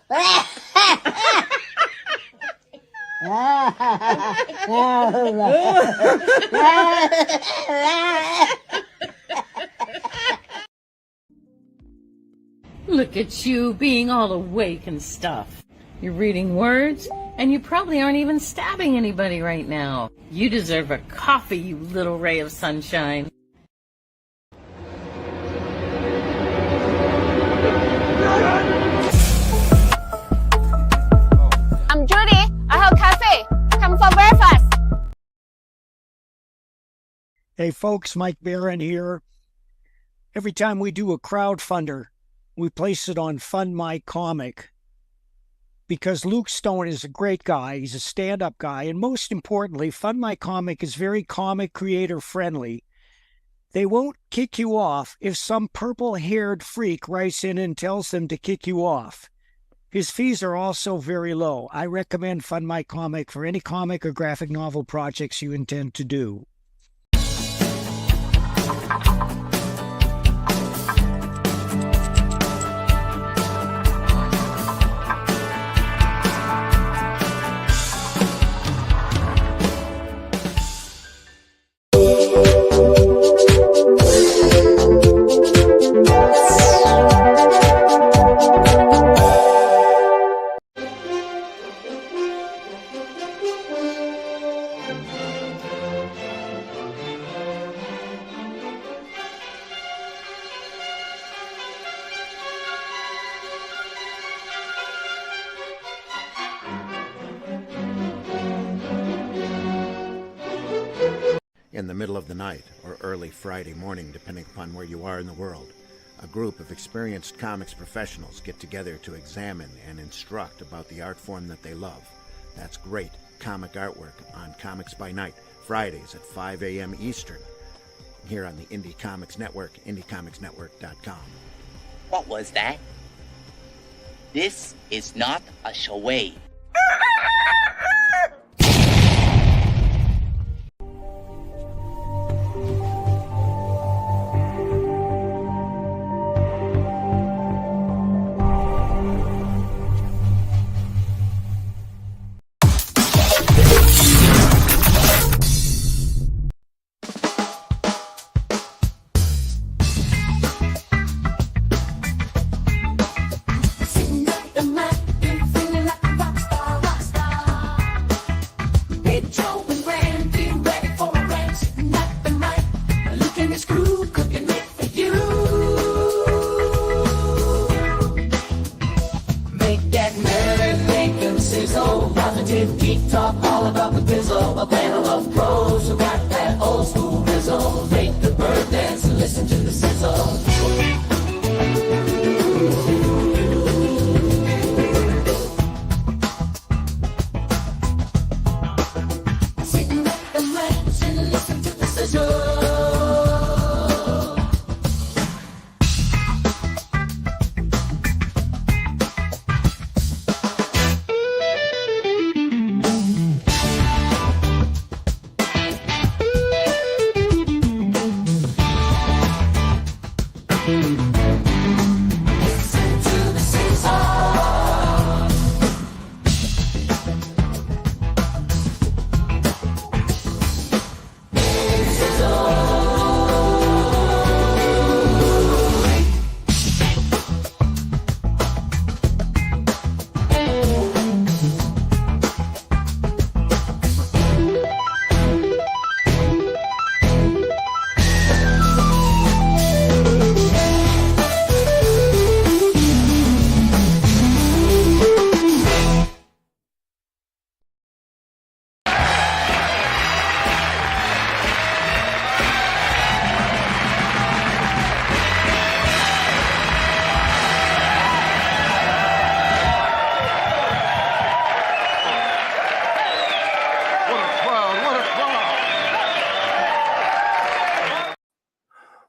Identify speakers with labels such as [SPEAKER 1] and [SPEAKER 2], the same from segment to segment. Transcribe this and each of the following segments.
[SPEAKER 1] Look at you being all awake and stuff. You're reading words, and you probably aren't even stabbing anybody right now. You deserve a coffee, you little ray of sunshine.
[SPEAKER 2] I'm Judy. I have cafe. Come for breakfast.
[SPEAKER 3] Hey folks, Mike Barron here. Every time we do a crowdfunder, we place it on Fund My Comic because Luke Stone is a great guy. He's a stand-up guy. And most importantly, Fund My Comic is very comic creator friendly. They won't kick you off if some purple-haired freak writes in and tells them to kick you off. His fees are also very low. I recommend Fund My Comic for any comic or graphic novel projects you intend to do.
[SPEAKER 4] In the middle of the night or early Friday morning, depending upon where you are in the world, a group of experienced comics professionals get together to examine and instruct about the art form that they love. That's great comic artwork on Comics by Night, Fridays at 5 a.m. Eastern, here on the Indie Comics Network, indiecomicsnetwork.com.
[SPEAKER 5] What was that? This is not a charade.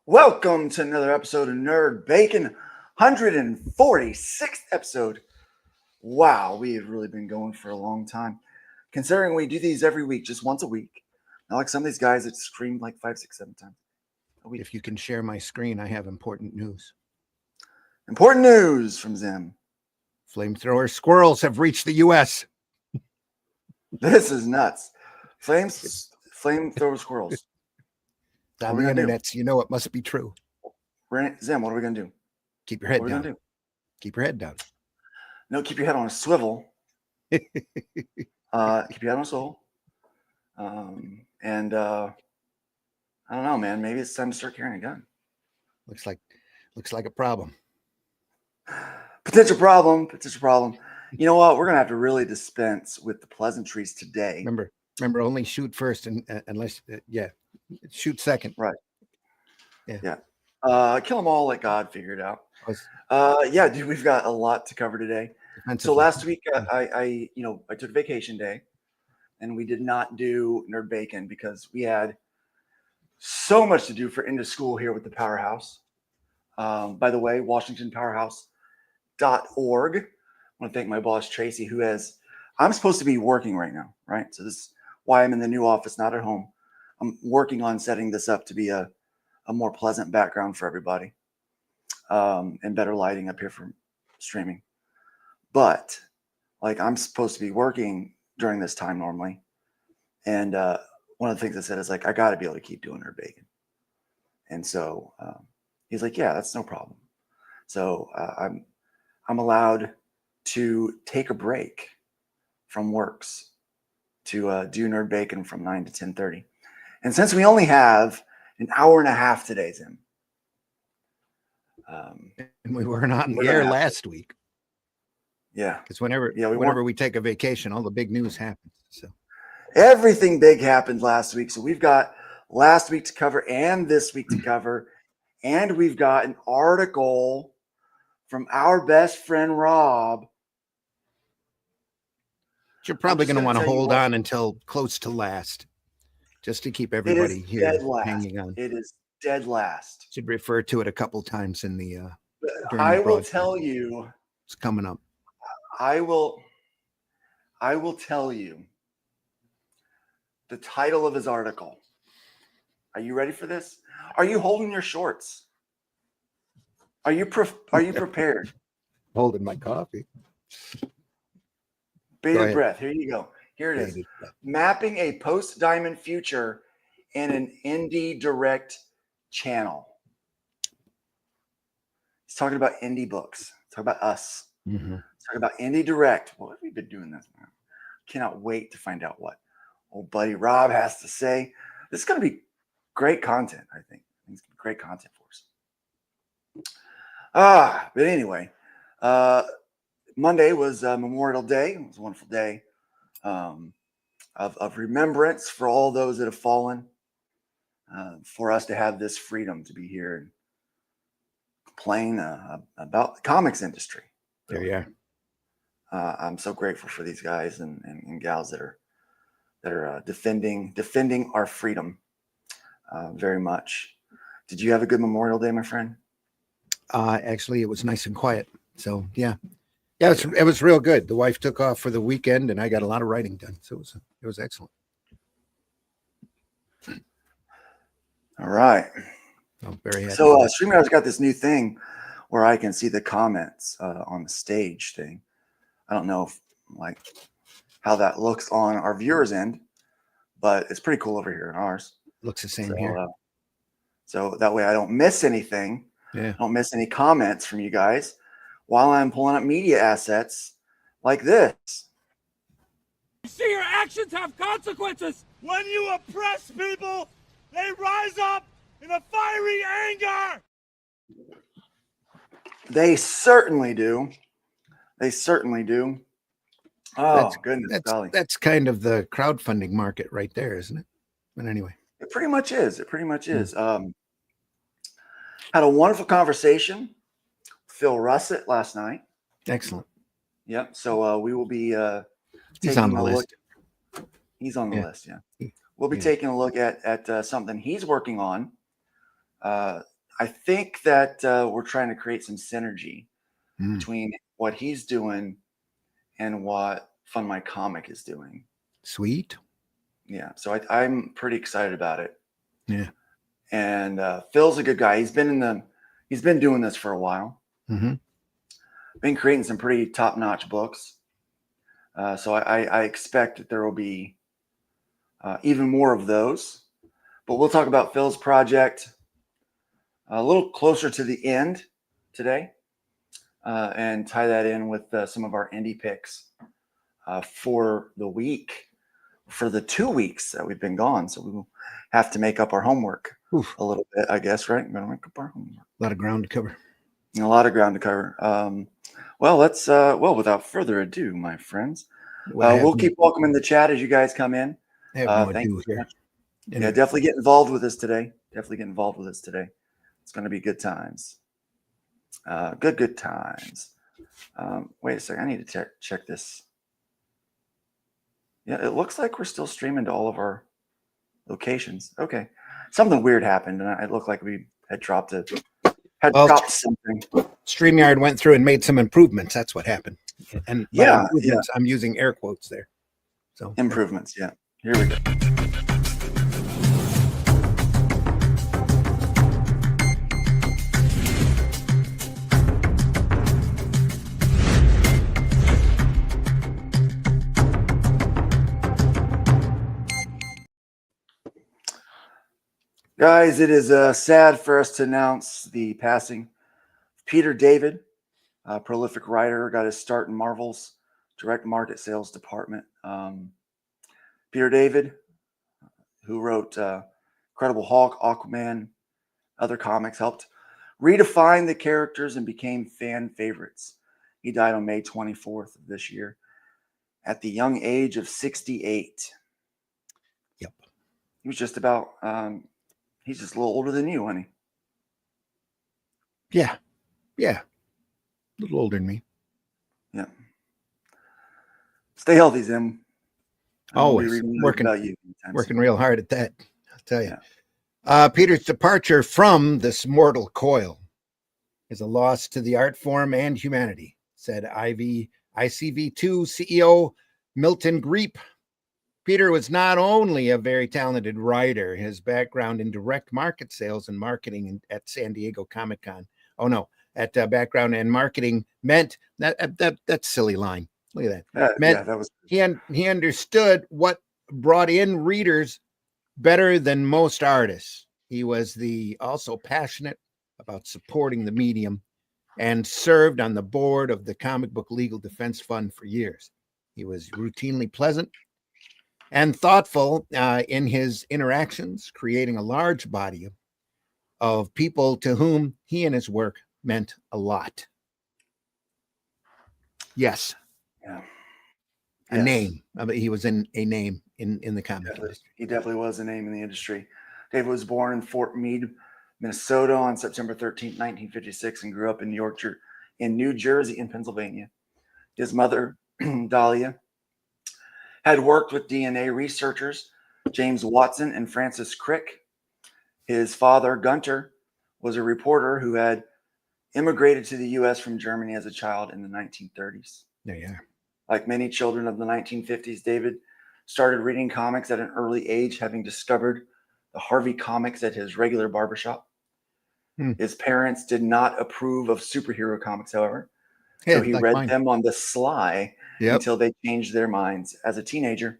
[SPEAKER 6] Welcome to another episode of Nerd Bacon, 146th episode. Wow, we have really been going for a long time. Considering we do these every week, just once a week. Not like some of these guys that stream like 5, 6, 7 times a week.
[SPEAKER 4] If you can share my screen, I have important news.
[SPEAKER 6] Important news from Zim.
[SPEAKER 7] Flamethrower squirrels have reached the U.S.
[SPEAKER 6] This is nuts. Flamethrower squirrels.
[SPEAKER 7] It's
[SPEAKER 6] What
[SPEAKER 7] on
[SPEAKER 6] are we
[SPEAKER 7] the
[SPEAKER 6] gonna do?
[SPEAKER 7] internet, so you know it must be true.
[SPEAKER 6] Zim, what are we gonna do?
[SPEAKER 7] Keep your head
[SPEAKER 6] What are we
[SPEAKER 7] down.
[SPEAKER 6] gonna do?
[SPEAKER 7] Keep your head down.
[SPEAKER 6] No, keep your head on a swivel. Keep your head on a swivel. And I don't know, man. Maybe it's time to start carrying a gun.
[SPEAKER 7] Looks like a problem.
[SPEAKER 6] Potential problem. You know what? We're gonna have to really dispense with the pleasantries today.
[SPEAKER 7] Remember, only shoot first, and unless shoot second.
[SPEAKER 6] Right.
[SPEAKER 7] Yeah.
[SPEAKER 6] Kill them all. Let God figure it out.
[SPEAKER 7] Was
[SPEAKER 6] Yeah, dude, we've got a lot to cover today. So
[SPEAKER 7] defensively.
[SPEAKER 6] last week, I took vacation day, and we did not do Nerd Bacon because we had so much to do for end of school here with the Powerhouse. By the way, WashingtonPowerhouse.org. I want to thank my boss Tracy, I'm supposed to be working right now, right? So this is why I'm in the new office, not at home. I'm working on setting this up to be a more pleasant background for everybody, and better lighting up here for streaming. But like, I'm supposed to be working during this time normally, and one of the things I said is like, I got to be able to keep doing Nerd Bacon. And so he's like, yeah, that's no problem. So I'm allowed to take a break from works to do Nerd Bacon from 9 to 10:30. And since we only have an hour and a half today, Tim.
[SPEAKER 7] And we weren't on the air last week.
[SPEAKER 6] Yeah.
[SPEAKER 7] Because whenever we take a vacation, all the big news happens. So
[SPEAKER 6] everything big happened last week. So we've got last week to cover and this week to cover. And we've got an article from our best friend, Rob.
[SPEAKER 7] You're probably going to want to hold on until close to last, just to keep everybody here hanging on.
[SPEAKER 6] It is dead last.
[SPEAKER 7] Should refer to it a couple times in the.
[SPEAKER 6] I will tell you.
[SPEAKER 7] It's coming up.
[SPEAKER 6] I will tell you the title of his article. Are you ready for this? Are you holding your shorts? Are you prepared?
[SPEAKER 7] Holding my coffee.
[SPEAKER 6] Bated breath. Here you go. Here it is. Mapping a post-diamond future in an indie direct channel. He's talking about indie books. He's talking about us.
[SPEAKER 7] Mm-hmm.
[SPEAKER 6] He's talking about indie direct. What have we been doing this, man? Cannot wait to find out what old buddy Rob has to say. This is going to be great content, I think. It's going to be great content for us. But anyway, Monday was Memorial Day. It was a wonderful day of remembrance for all those that have fallen, for us to have this freedom to be here and complain about the comics industry.
[SPEAKER 7] There you are.
[SPEAKER 6] I'm so grateful for these guys and gals that are defending our freedom very much. Did you have a good Memorial Day, my friend?
[SPEAKER 7] Actually, it was nice and quiet. So yeah, it was real good. The wife took off for the weekend, and I got a lot of writing done. So it was excellent.
[SPEAKER 6] All right.
[SPEAKER 7] I'm very happy.
[SPEAKER 6] So StreamYard's got this new thing where I can see the comments on the stage thing. I don't know how that looks on our viewers' end, but it's pretty cool over here in ours.
[SPEAKER 7] Looks the same here.
[SPEAKER 6] So that way I don't miss anything.
[SPEAKER 7] Yeah.
[SPEAKER 6] I don't miss any comments from you guys while I'm pulling up media assets like this.
[SPEAKER 8] You see, your actions have consequences. When you oppress people, they rise up in a fiery anger.
[SPEAKER 6] They certainly do. They certainly do. Oh, goodness golly.
[SPEAKER 7] That's kind of the crowdfunding market right there, isn't it? But anyway.
[SPEAKER 6] It pretty much is. It pretty much is. Had a wonderful conversation with Phil Russett last night.
[SPEAKER 7] Excellent.
[SPEAKER 6] Yep. So we will be
[SPEAKER 7] he's on the list.
[SPEAKER 6] He's on the list, yeah. We'll be taking a look at something he's working on. I think that we're trying to create some synergy between what he's doing and what Fun My Comic is doing.
[SPEAKER 7] Sweet.
[SPEAKER 6] Yeah. So I'm pretty excited about it.
[SPEAKER 7] Yeah.
[SPEAKER 6] And Phil's a good guy. He's been doing this for a while.
[SPEAKER 7] Mm-hmm.
[SPEAKER 6] been creating some pretty top-notch books. So I expect that there will be even more of those. But we'll talk about Phil's project a little closer to the end today, and tie that in with some of our indie picks for the week, for the 2 weeks that we've been gone. So we will have to make up our homework a little bit, I guess, right? We're going to make up our homework.
[SPEAKER 7] A lot of ground to cover.
[SPEAKER 6] A lot of ground to cover. Well, let's, without further ado, my friends, we'll keep welcoming the chat as you guys come in.
[SPEAKER 7] I have no
[SPEAKER 6] Thank
[SPEAKER 7] ado
[SPEAKER 6] you so
[SPEAKER 7] here.
[SPEAKER 6] much. Yeah, definitely get involved with us today. It's going to be good times. Good times. Wait a second. I need to check this. Yeah, it looks like we're still streaming to all of our locations. Okay. Something weird happened, and it looked like we had dropped something.
[SPEAKER 7] StreamYard went through and made some improvements. That's what happened. And
[SPEAKER 6] yeah,
[SPEAKER 7] I'm using air quotes there. So
[SPEAKER 6] improvements. Yeah. Here we go. Guys, it is sad for us to announce the passing of Peter David, a prolific writer, got his start in Marvel's direct market sales department. Peter David, who wrote Incredible Hulk, Aquaman, other comics, helped redefine the characters and became fan favorites. He died on May 24th of this year at the young age of 68.
[SPEAKER 7] Yep.
[SPEAKER 6] He was just about... he's just a little older than you, wasn't
[SPEAKER 7] he? Yeah. A little older than me.
[SPEAKER 6] Yeah. Stay healthy, Zim.
[SPEAKER 7] Always working real hard at that. I'll tell you. Yeah. Peter's departure from this mortal coil is a loss to the art form and humanity, said ICV2 CEO Milton Greep. Peter was not only a very talented writer, his background in direct market sales and marketing at San Diego Comic-Con. Background and marketing meant that's silly line. Look at that.
[SPEAKER 6] That was
[SPEAKER 7] he understood what brought in readers better than most artists. He was also passionate about supporting the medium and served on the board of the Comic Book Legal Defense Fund for years. He was routinely pleasant and thoughtful in his interactions, creating a large body of people to whom he and his work meant a lot. Yes.
[SPEAKER 6] Yeah.
[SPEAKER 7] A name. He was a name in the comic industry.
[SPEAKER 6] He definitely was a name in the industry. David was born in Fort Meade, Minnesota on September 13th, 1956, and grew up in New Jersey and Pennsylvania. His mother, Dahlia, had worked with DNA researchers James Watson and Francis Crick. His father, Gunter, was a reporter who had immigrated to the U.S. from Germany as a child in the 1930s.
[SPEAKER 7] There you are.
[SPEAKER 6] Like many children of the 1950s, David started reading comics at an early age, having discovered the Harvey comics at his regular barbershop. His parents did not approve of superhero comics, however, so he read them on the sly until they changed their minds. As a teenager,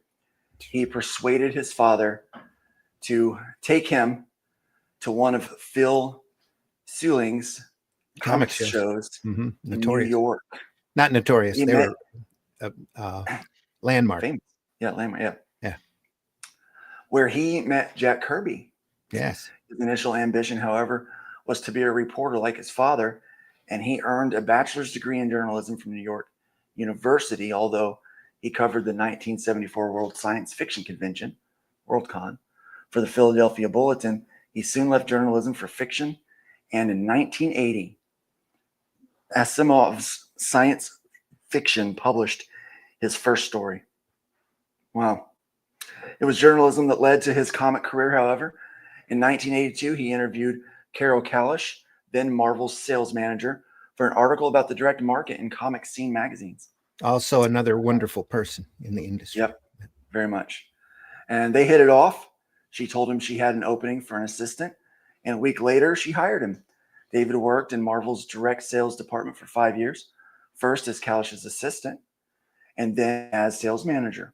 [SPEAKER 6] he persuaded his father to take him to one of Phil Seuling's comic shows in New York.
[SPEAKER 7] Not notorious. They were landmark.
[SPEAKER 6] Famous. Yeah, landmark. Yeah. Where he met Jack Kirby.
[SPEAKER 7] Yes.
[SPEAKER 6] His initial ambition, however, was to be a reporter like his father, and he earned a bachelor's degree in journalism from New York University, although he covered the 1974 World Science Fiction Convention, Worldcon, for the Philadelphia Bulletin. He soon left journalism for fiction, and in 1980, Asimov's Science Fiction published his first story. Wow. It was journalism that led to his comic career, however. In 1982, he interviewed Carol Kalish, then Marvel's sales manager, for an article about the direct market in Comic Scene magazines.
[SPEAKER 7] Also another wonderful person in the industry.
[SPEAKER 6] Yep, very much. And they hit it off. She told him she had an opening for an assistant, and a week later, she hired him. David worked in Marvel's direct sales department for 5 years, first as Kalish's assistant and then as sales manager.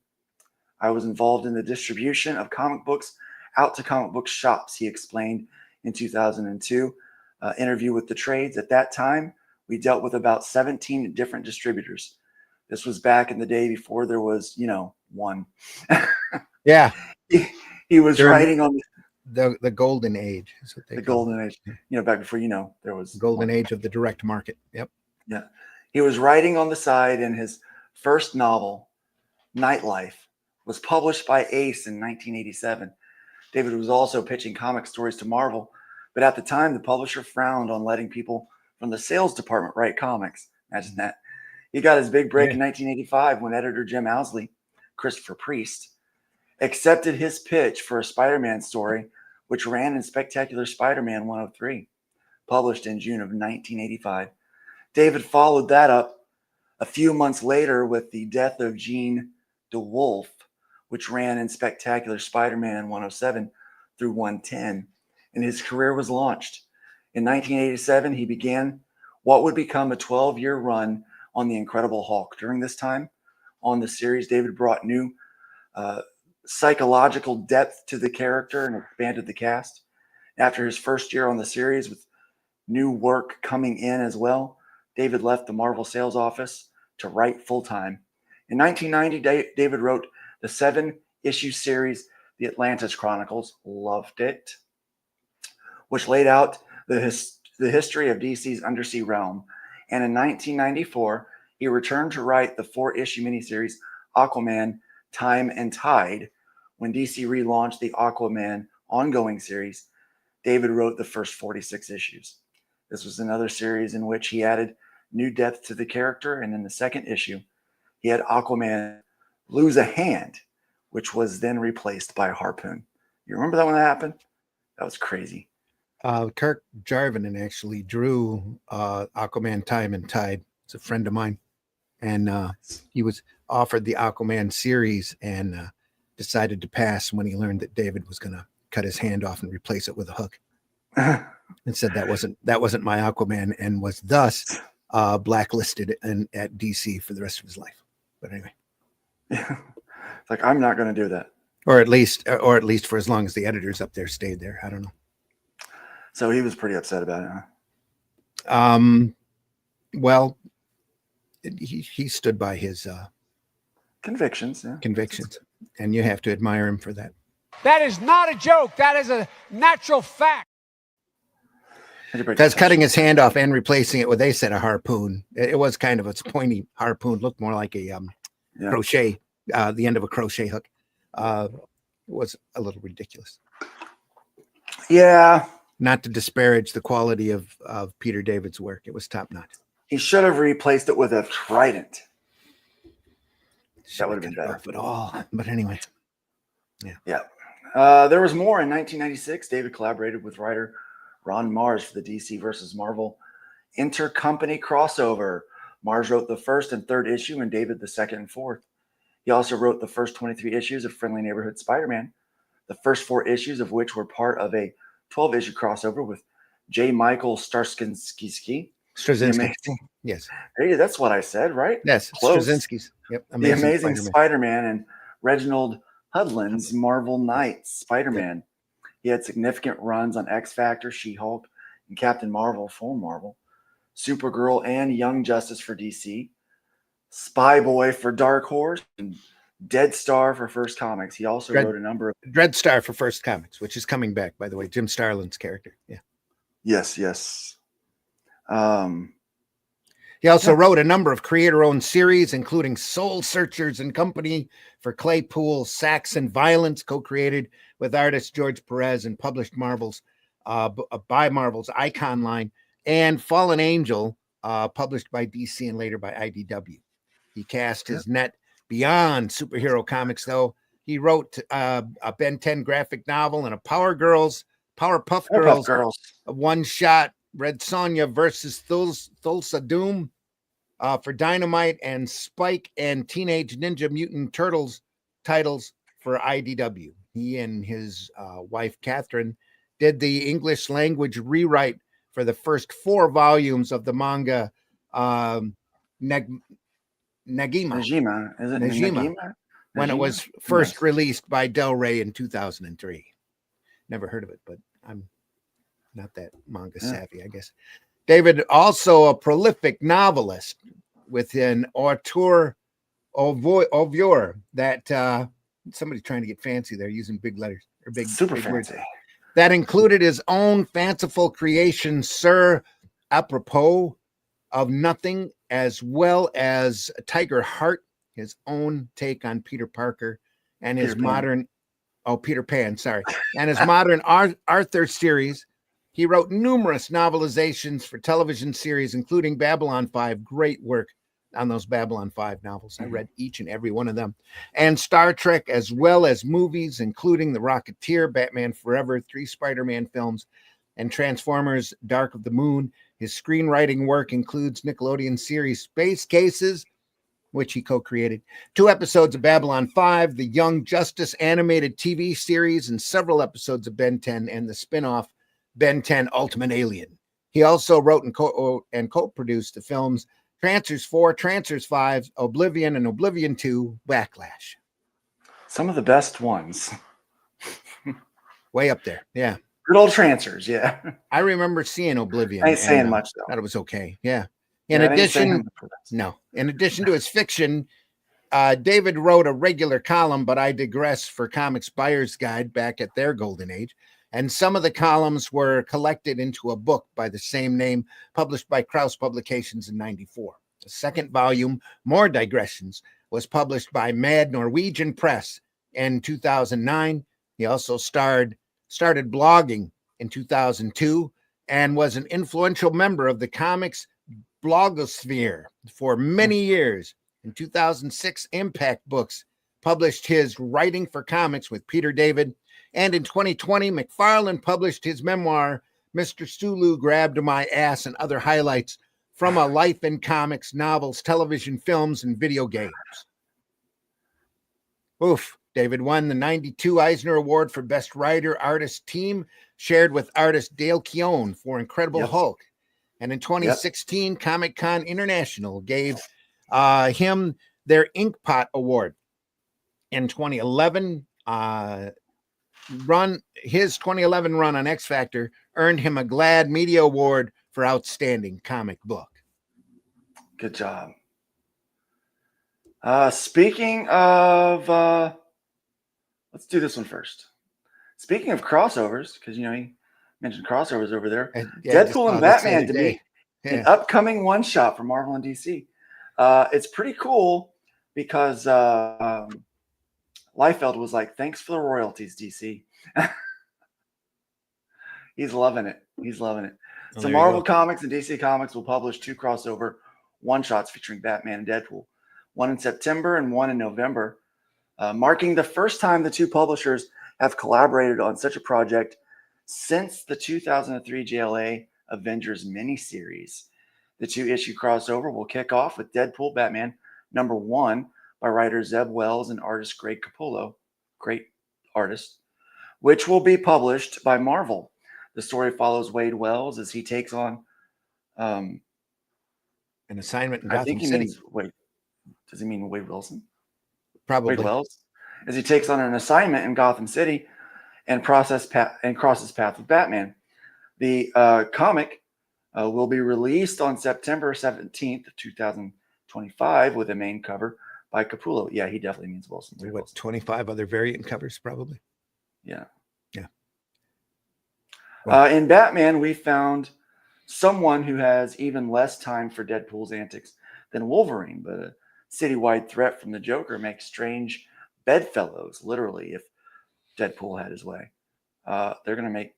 [SPEAKER 6] I was involved in the distribution of comic books out to comic book shops, he explained in 2002 interview with the trades. At that time, we dealt with about 17 different distributors. This was back in the day before there was, one.
[SPEAKER 7] Yeah.
[SPEAKER 6] He was writing on
[SPEAKER 7] the golden age. Is what they call
[SPEAKER 6] golden age. Back before, there was
[SPEAKER 7] golden age of the direct market. Yep.
[SPEAKER 6] Yeah. He was writing on the side, and his first novel, Nightlife, was published by Ace in 1987. David was also pitching comic stories to Marvel, but at the time, the publisher frowned on letting people from the sales department write comics. Imagine that. He got his big break in 1985 when editor Jim Owsley, Christopher Priest, accepted his pitch for a Spider-Man story, which ran in Spectacular Spider-Man 103, published in June of 1985. David followed that up a few months later with The Death of Jean DeWolf, which ran in Spectacular Spider-Man 107 through 110, and his career was launched. In 1987, he began what would become a 12-year run on The Incredible Hulk. During this time on the series, David brought new psychological depth to the character and expanded the cast. After his first year on the series, with new work coming in as well, David left the Marvel sales office to write full-time. In 1990, David wrote the 7-issue series, The Atlantis Chronicles, loved it, which laid out the history of DC's undersea realm. And in 1994, he returned to write the 4-issue miniseries Aquaman, Time and Tide. When DC relaunched the Aquaman ongoing series, David wrote the first 46 issues. This was another series in which he added new depth to the character, and in the second issue, he had Aquaman lose a hand, which was then replaced by a harpoon. You remember that when that happened? That was crazy.
[SPEAKER 7] Kirk Jarvinen actually drew Aquaman Time and Tide. It's a friend of mine. And he was offered the Aquaman series and decided to pass when he learned that David was going to cut his hand off and replace it with a hook. And said that wasn't my Aquaman, and was thus blacklisted at DC for the rest of his life. But anyway.
[SPEAKER 6] It's like, I'm not going to do that.
[SPEAKER 7] Or at least for as long as the editors up there stayed there. I don't know.
[SPEAKER 6] So he was pretty upset about it, huh?
[SPEAKER 7] Well, he stood by his
[SPEAKER 6] convictions. Yeah.
[SPEAKER 7] Convictions. And you have to admire him for that.
[SPEAKER 8] That is not a joke. That is a natural fact.
[SPEAKER 7] Because cutting his hand off and replacing it with, they said, a harpoon. It was kind of a pointy harpoon. Looked more like a crochet, the end of a crochet hook. It was a little ridiculous.
[SPEAKER 6] Yeah.
[SPEAKER 7] Not to disparage the quality of Peter David's work. It was top notch.
[SPEAKER 6] He should have replaced it with a trident. That would have been better.
[SPEAKER 7] At all. But anyway.
[SPEAKER 6] Yeah. There was more. In 1996, David collaborated with writer Ron Mars for the DC versus Marvel intercompany crossover. Mars wrote the first and third issue, and David the second and fourth. He also wrote the first 23 issues of Friendly Neighborhood Spider-Man, the first 4 issues of which were part of a 12-issue crossover with J. Michael Straczynski.
[SPEAKER 7] Yes.
[SPEAKER 6] Hey, that's what I said, right?
[SPEAKER 7] Yes, Straczynski's. Yep.
[SPEAKER 6] The Amazing Spider-Man and Reginald Hudlin's Marvel Knights Spider-Man. Yep. He had significant runs on X-Factor, She-Hulk, and Captain Marvel for Marvel, Supergirl and Young Justice for DC, Spy Boy for Dark Horse, and Dead Star for First Comics. He also wrote a number of
[SPEAKER 7] Dread Star for First Comics, which is coming back, by the way. Jim Starlin's character. Yeah.
[SPEAKER 6] Yes.
[SPEAKER 7] He also wrote a number of creator-owned series, including Soul Searchers and Company for Claypool, Saxon Violence, co-created with artist George Perez and published by Marvel's Icon line, and Fallen Angel, published by DC and later by IDW. He cast his net beyond superhero comics, though. He wrote a Ben 10 graphic novel and a Powerpuff Girls, a one-shot Red Sonja versus Thulsa Doom for Dynamite, and Spike and Teenage Ninja Mutant Turtles titles for IDW. He and his wife, Catherine, did the English language rewrite for the first 4 volumes of the manga Negima.
[SPEAKER 6] Najima. Is it
[SPEAKER 7] Najima? When it was first released by Del Rey in 2003. Never heard of it, but I'm not that manga savvy, I guess. David, also a prolific novelist with an auteur oeuvre that somebody's trying to get fancy there using big letters or big
[SPEAKER 6] super
[SPEAKER 7] big
[SPEAKER 6] fancy
[SPEAKER 7] words. That included his own fanciful creation, Sir Apropos of Nothing, as well as Tiger Heart, his own take on Peter Parker, and his Peter Pan, sorry, and his modern Arthur series. He wrote numerous novelizations for television series, including Babylon 5. Great work on those Babylon 5 novels. I read each and every one of them. And Star Trek, as well as movies, including The Rocketeer, Batman Forever, 3 Spider-Man films, and Transformers Dark of the Moon. His screenwriting work includes Nickelodeon series Space Cases, which he co-created, 2 episodes of Babylon 5, the Young Justice animated TV series, and several episodes of Ben 10 and the spin-off Ben 10 Ultimate Alien. He also wrote and co-produced the films Trancers 4, Trancers 5, Oblivion, and Oblivion 2, Backlash.
[SPEAKER 6] Some of the best ones.
[SPEAKER 7] Way up there, yeah.
[SPEAKER 6] Good old Trancers, yeah.
[SPEAKER 7] I remember seeing Oblivion.
[SPEAKER 6] I ain't saying much, though.
[SPEAKER 7] Thought it was okay, yeah. In addition to his fiction, David wrote a regular column, but I digress, for Comics Buyer's Guide back at their golden age. And some of the columns were collected into a book by the same name, published by Krause Publications in 1994. The second volume, More Digressions, was published by Mad Norwegian Press in 2009. He also started blogging in 2002 and was an influential member of the comics blogosphere for many years. In 2006, Impact Books published his Writing for Comics with Peter David. And in 2020, McFarlane published his memoir, Mr. Sulu Grabbed My Ass, and other highlights from a life in comics, novels, television, films, and video games. Oof. David won the 92 Eisner Award for Best Writer Artist Team, shared with artist Dale Keown for Incredible Hulk. And in 2016, Comic Con International gave him their Inkpot Award. In 2011, his 2011 run on X Factor earned him a GLAAD Media Award for Outstanding Comic Book.
[SPEAKER 6] Good job. Speaking of, let's do this one first. Speaking of crossovers, because he mentioned crossovers over there. Deadpool and Batman to be an upcoming one-shot for Marvel and DC. It's pretty cool because Liefeld was like, "Thanks for the royalties, DC." He's loving it. So Marvel Comics and DC Comics will publish 2 crossover one-shots featuring Batman and Deadpool, one in September and one in November, marking the first time the 2 publishers have collaborated on such a project since the 2003 JLA Avengers miniseries. The 2-issue crossover will kick off with Deadpool Batman #1 by writer Zeb Wells and artist Greg Capullo, great artist, which will be published by Marvel. The story follows Wade Wells as he takes on
[SPEAKER 7] an assignment in Gotham City.
[SPEAKER 6] Does he mean Wade Wilson?
[SPEAKER 7] Probably.
[SPEAKER 6] Wade Wells, as he takes on an assignment in Gotham City and crosses path with Batman. The comic will be released on September 17th, 2025, with a main cover by Capullo. Yeah, he definitely means Wilson.
[SPEAKER 7] 25 other variant covers, probably.
[SPEAKER 6] Yeah.
[SPEAKER 7] Wow.
[SPEAKER 6] In Batman, we found someone who has even less time for Deadpool's antics than Wolverine, but a citywide threat from the Joker makes strange bedfellows, literally, if Deadpool had his way. They're going to make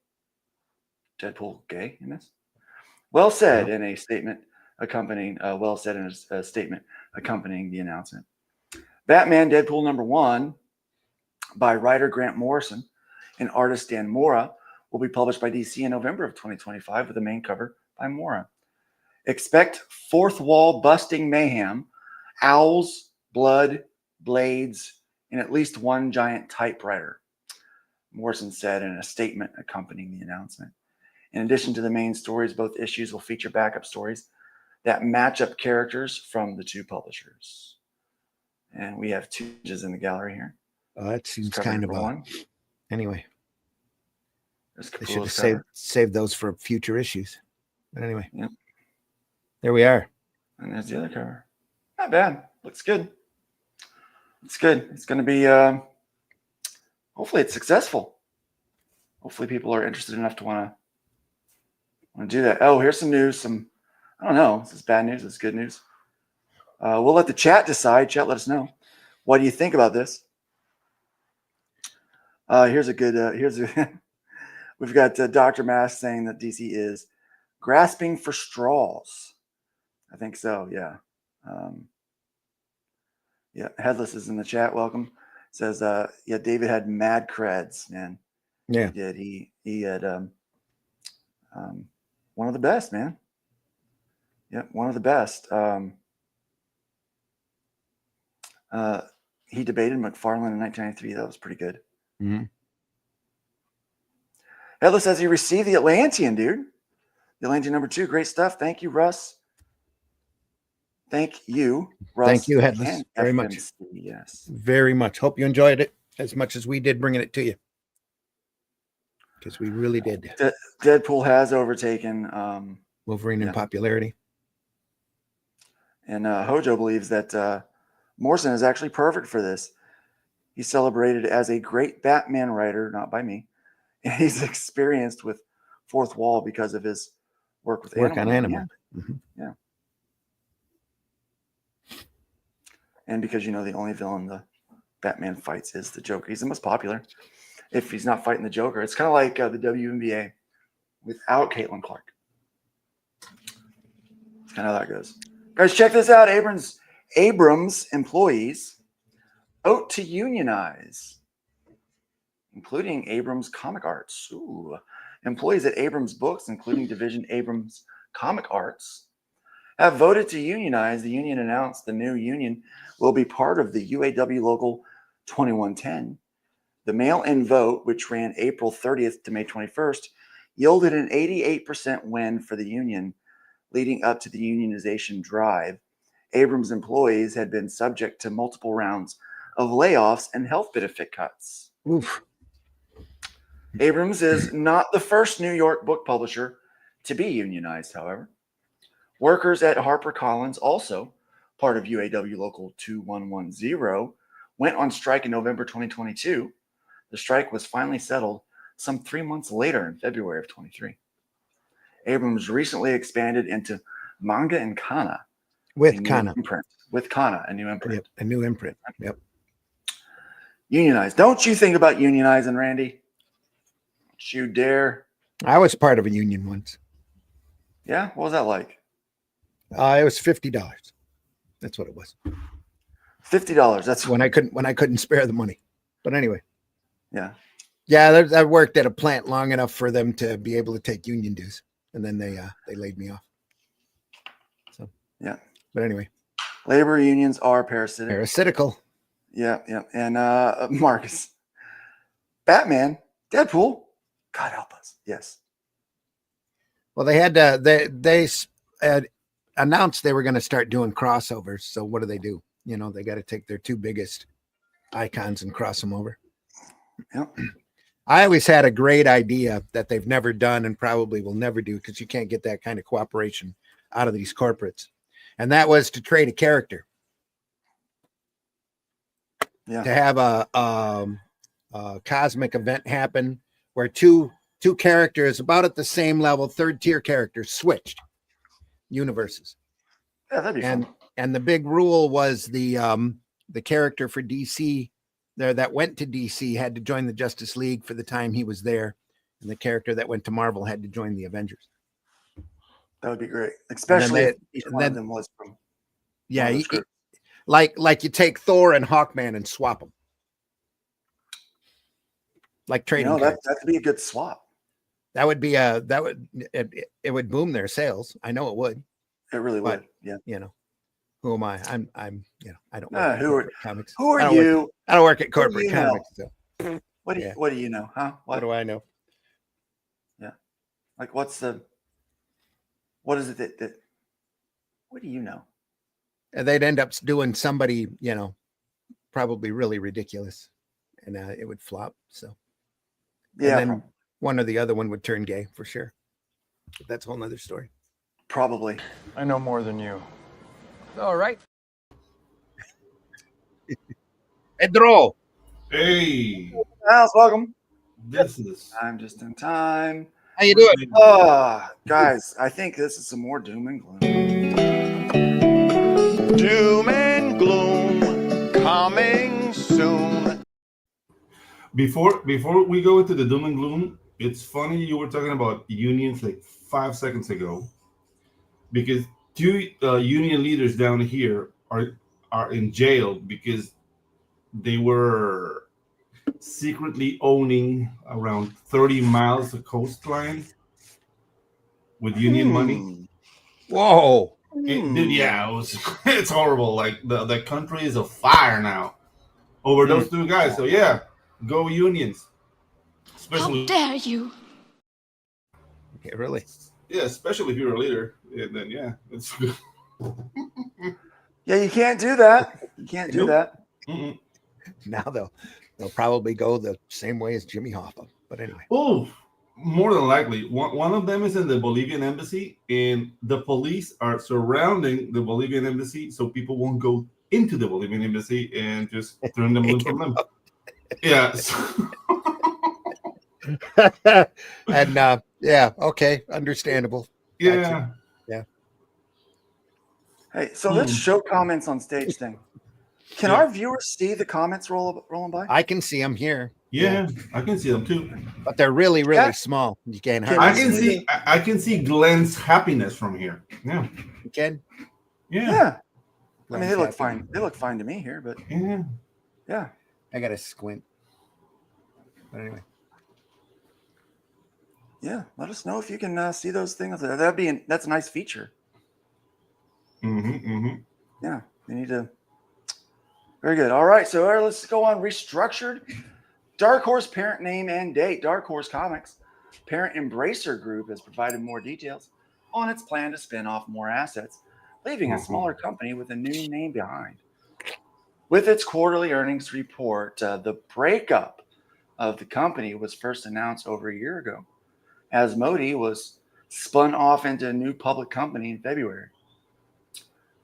[SPEAKER 6] Deadpool gay in this. Well said in a statement accompanying the announcement. Batman Deadpool #1 by writer Grant Morrison and artist Dan Mora will be published by DC in November of 2025 with a main cover by Mora. Expect fourth wall busting mayhem, owls, blood, blades, and at least one giant typewriter, Morrison said in a statement accompanying the announcement. In addition to the main stories, both issues will feature backup stories that match up characters from the two publishers. And we have 2 images in the gallery here.
[SPEAKER 7] That seems kind of
[SPEAKER 6] one.
[SPEAKER 7] Anyway, I should
[SPEAKER 6] Capullo's
[SPEAKER 7] have saved those for future issues. But anyway,
[SPEAKER 6] Yep.
[SPEAKER 7] There we are.
[SPEAKER 6] And there's the other cover. Not bad. Looks good. It's good. It's going to be, hopefully it's successful. Hopefully people are interested enough to want to do that. Oh, here's some news. I don't know. Is this bad news? Is this good news? We'll let the chat decide. Chat, let us know. What do you think about this? Here's a good, we've got Dr. Mask saying that DC is grasping for straws. I think so. Yeah. Yeah. Headless is in the chat. Welcome. Says, yeah, David had mad creds, man.
[SPEAKER 7] Yeah.
[SPEAKER 6] He did. He had, one of the best, man. Yeah. One of the best. He debated McFarlane in 1993. That was pretty good.
[SPEAKER 7] Mm-hmm.
[SPEAKER 6] Headless says he received the Atlantean, dude. The Atlantean #2. Great stuff. Thank you, Russ. Thank you, Russ.
[SPEAKER 7] Thank you, Headless, very much.
[SPEAKER 6] Yes.
[SPEAKER 7] Very much. Hope you enjoyed it as much as we did bringing it to you. Because we really did.
[SPEAKER 6] Deadpool has overtaken
[SPEAKER 7] Wolverine in popularity.
[SPEAKER 6] And Hojo believes that Morrison is actually perfect for this. He's celebrated as a great Batman writer, not by me. And he's experienced with Fourth Wall because of his work with Animal.
[SPEAKER 7] Yeah. Mm-hmm.
[SPEAKER 6] Yeah. And because, the only villain the Batman fights is the Joker. He's the most popular. If he's not fighting the Joker, it's kind of like the WNBA without Caitlin Clark. That's kind of how that goes. Guys, check this out. Abrams employees vote to unionize, including Abrams Comic Arts. Ooh. Employees at Abrams Books, including Division Abrams Comic Arts, have voted to unionize. The union announced the new union will be part of the UAW Local 2110. The mail-in vote, which ran April 30th to May 21st, yielded an 88% win for the union. Leading up to the unionization drive, Abrams employees had been subject to multiple rounds of layoffs and health benefit cuts.
[SPEAKER 7] Oof.
[SPEAKER 6] Abrams is not the first New York book publisher to be unionized, however. Workers at HarperCollins, also part of UAW Local 2110, went on strike in November 2022. The strike was finally settled some 3 months later in February of 23. Abrams recently expanded into Manga and Kana.
[SPEAKER 7] With Kana.
[SPEAKER 6] With Kana, a new imprint.
[SPEAKER 7] Yep, a new imprint. Yep.
[SPEAKER 6] Unionized. Don't you think about unionizing, Randy? Don't you dare.
[SPEAKER 7] I was part of a union once.
[SPEAKER 6] Yeah? What was that like?
[SPEAKER 7] It was $50. That's what it was.
[SPEAKER 6] $50. That's
[SPEAKER 7] when I couldn't spare the money. But anyway.
[SPEAKER 6] Yeah.
[SPEAKER 7] Yeah, I worked at a plant long enough for them to be able to take union dues, and then they laid me off. So
[SPEAKER 6] yeah.
[SPEAKER 7] But anyway,
[SPEAKER 6] labor unions are parasitical. Yeah, yeah. And Marcus, Batman, Deadpool, God help us. Yes.
[SPEAKER 7] Well, they had they had announced they were going to start doing crossovers. So what do? They got to take their 2 biggest icons and cross them over.
[SPEAKER 6] Yep.
[SPEAKER 7] I always had a great idea that they've never done and probably will never do, because you can't get that kind of cooperation out of these corporates. And that was to trade a character.
[SPEAKER 6] Yeah.
[SPEAKER 7] To have a cosmic event happen where two characters about at the same level, 3rd-tier characters, switched universes.
[SPEAKER 6] Yeah, that'd be fun.
[SPEAKER 7] And the big rule was the character for DC there that went to DC had to join the Justice League for the time he was there, and the character that went to Marvel had to join the Avengers.
[SPEAKER 6] That would be great, especially if each one of them was from.
[SPEAKER 7] Yeah, like you take Thor and Hawkman and swap them, like trading.
[SPEAKER 6] That could be a good swap.
[SPEAKER 7] That would be it would boom their sales. I know it would.
[SPEAKER 6] It really would. Yeah.
[SPEAKER 7] Who am I? I'm I don't
[SPEAKER 6] work
[SPEAKER 7] at comics.
[SPEAKER 6] Who are you?
[SPEAKER 7] I don't work at corporate comics. So.
[SPEAKER 6] What do you know? Huh?
[SPEAKER 7] What do I know?
[SPEAKER 6] Yeah. Like what is it that What do you know?
[SPEAKER 7] And they'd end up doing somebody, probably really ridiculous, and it would flop. So,
[SPEAKER 6] Yeah.
[SPEAKER 7] And then one or the other one would turn gay for sure. But that's a whole nother story.
[SPEAKER 6] Probably.
[SPEAKER 9] I know more than you.
[SPEAKER 7] All right. Pedro.
[SPEAKER 8] Hey,
[SPEAKER 6] Miles, welcome. I'm just in time.
[SPEAKER 7] How you doing?
[SPEAKER 6] Guys, I think this is some more doom and gloom.
[SPEAKER 4] Doom and gloom coming soon.
[SPEAKER 8] before we go into the doom and gloom, it's funny you were talking about unions like 5 seconds ago, because two union leaders down here are in jail because they were secretly owning around 30 miles of coastline with union money.
[SPEAKER 7] Whoa.
[SPEAKER 8] It's horrible. Like the country is afire now over those two guys. So yeah, go unions. Especially,
[SPEAKER 2] How dare you?
[SPEAKER 7] Okay, really?
[SPEAKER 8] yeah, especially if you're a leader. Yeah, then yeah, it's good.
[SPEAKER 6] Yeah, you can't do that. You can't do that.
[SPEAKER 8] Mm-mm.
[SPEAKER 7] Now they'll probably go the same way as Jimmy Hoffa. But anyway.
[SPEAKER 8] Oh, more than likely. One of them is in the Bolivian embassy, and the police are surrounding the Bolivian embassy so people won't go into the Bolivian embassy and just turn them loose from them. Yeah.
[SPEAKER 7] And yeah, okay, understandable.
[SPEAKER 8] Yeah.
[SPEAKER 6] Hey, so let's show comments on stage thing. Can our viewers see the comments rolling by?
[SPEAKER 7] I can see them here.
[SPEAKER 8] Yeah, I can see them too.
[SPEAKER 7] But they're really, really small. You can't hardly
[SPEAKER 8] I can see Glenn's happiness from here. Yeah.
[SPEAKER 7] You can?
[SPEAKER 6] Yeah. I mean, they look fine. They look fine to me here, but yeah.
[SPEAKER 7] I got to squint. But anyway.
[SPEAKER 6] Yeah, let us know if you can see those things. That's a nice feature. Yeah, you need to. Very good. All right, so let's go on. Restructured. Dark Horse parent name and date. Dark Horse Comics parent Embracer Group has provided more details on its plan to spin off more assets, leaving a smaller company with a new name behind. With its quarterly earnings report, the breakup of the company was first announced over a year ago, as Modi was spun off into a new public company in February.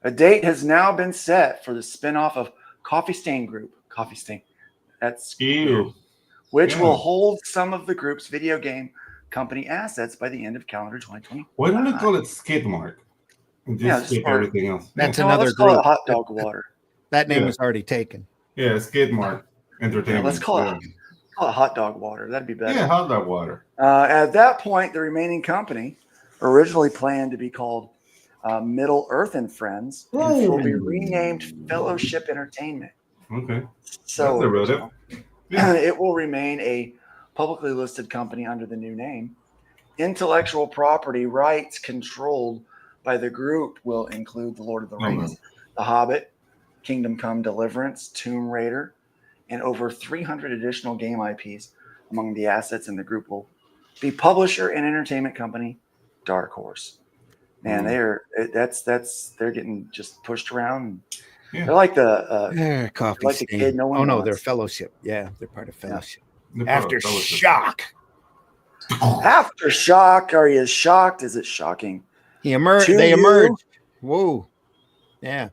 [SPEAKER 6] A date has now been set for the spinoff of Coffee Stain Group. Coffee Stain. That's
[SPEAKER 8] ew.
[SPEAKER 6] Which will hold some of the group's video game company assets by the end of calendar 2020.
[SPEAKER 8] Why don't they call it Skate Mark? And just skip everything else.
[SPEAKER 7] That's
[SPEAKER 6] No,
[SPEAKER 7] another
[SPEAKER 6] let's call
[SPEAKER 7] group.
[SPEAKER 6] it Hot Dog Water.
[SPEAKER 7] That name was already taken.
[SPEAKER 8] Yeah, Skate Mark Entertainment.
[SPEAKER 6] Let's call it Hot Dog Water. That'd be better.
[SPEAKER 8] Yeah, Hot Dog Water.
[SPEAKER 6] At that point, the remaining company, originally planned to be called Middle Earth and Friends, will be renamed Fellowship Entertainment.
[SPEAKER 8] Okay.
[SPEAKER 6] So
[SPEAKER 8] That's
[SPEAKER 6] it will remain a publicly listed company under the new name. Intellectual property rights controlled by the group will include The Lord of the Rings, The Hobbit, Kingdom Come Deliverance, Tomb Raider, and over 300 additional game IPs. Among the assets in the group will be publisher and entertainment company Dark Horse. Man, they're getting just pushed around. They're like the
[SPEAKER 7] Coffee
[SPEAKER 6] like the
[SPEAKER 7] Stain.
[SPEAKER 6] kid no one
[SPEAKER 7] no,
[SPEAKER 6] wants.
[SPEAKER 7] they're Fellowship. Yeah, they're part of Fellowship.
[SPEAKER 8] Yeah.
[SPEAKER 7] Aftershock.
[SPEAKER 6] Aftershock. Are you shocked? Is it shocking?
[SPEAKER 7] They emerged. Whoa. Yeah.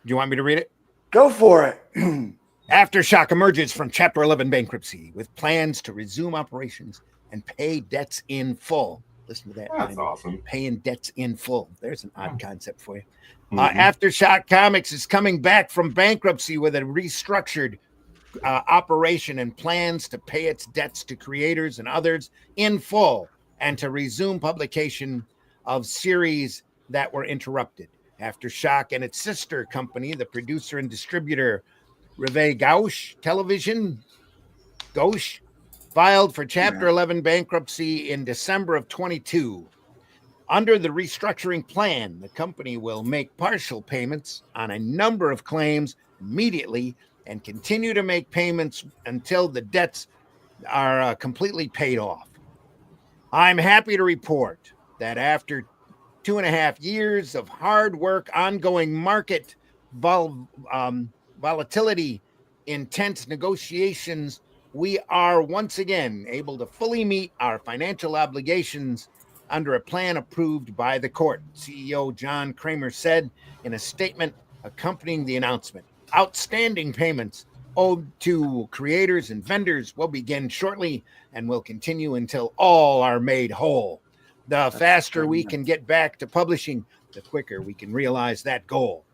[SPEAKER 7] Do you want me to read it?
[SPEAKER 6] Go for it.
[SPEAKER 7] Aftershock emerges from Chapter 11 bankruptcy with plans to resume operations and pay debts in full. Listen to that.
[SPEAKER 8] That's awesome.
[SPEAKER 7] Paying debts in full. There's an odd concept for you. Aftershock Comics is coming back from bankruptcy with a restructured operation and plans to pay its debts to creators and others in full and to resume publication of series that were interrupted. Aftershock and its sister company, the producer and distributor Reve Gauche Television, Gauche, filed for Chapter 11 bankruptcy in December of 22. Under the restructuring plan, the company will make partial payments on a number of claims immediately and continue to make payments until the debts are completely paid off. I'm happy to report that after 2.5 years of hard work, ongoing market volatility, intense negotiations, we are once again able to fully meet our financial obligations under a plan approved by the court, CEO John Kramer said in a statement accompanying the announcement. Outstanding payments owed to creators and vendors will begin shortly and will continue until all are made whole. The faster we can get back to publishing, the quicker we can realize that goal.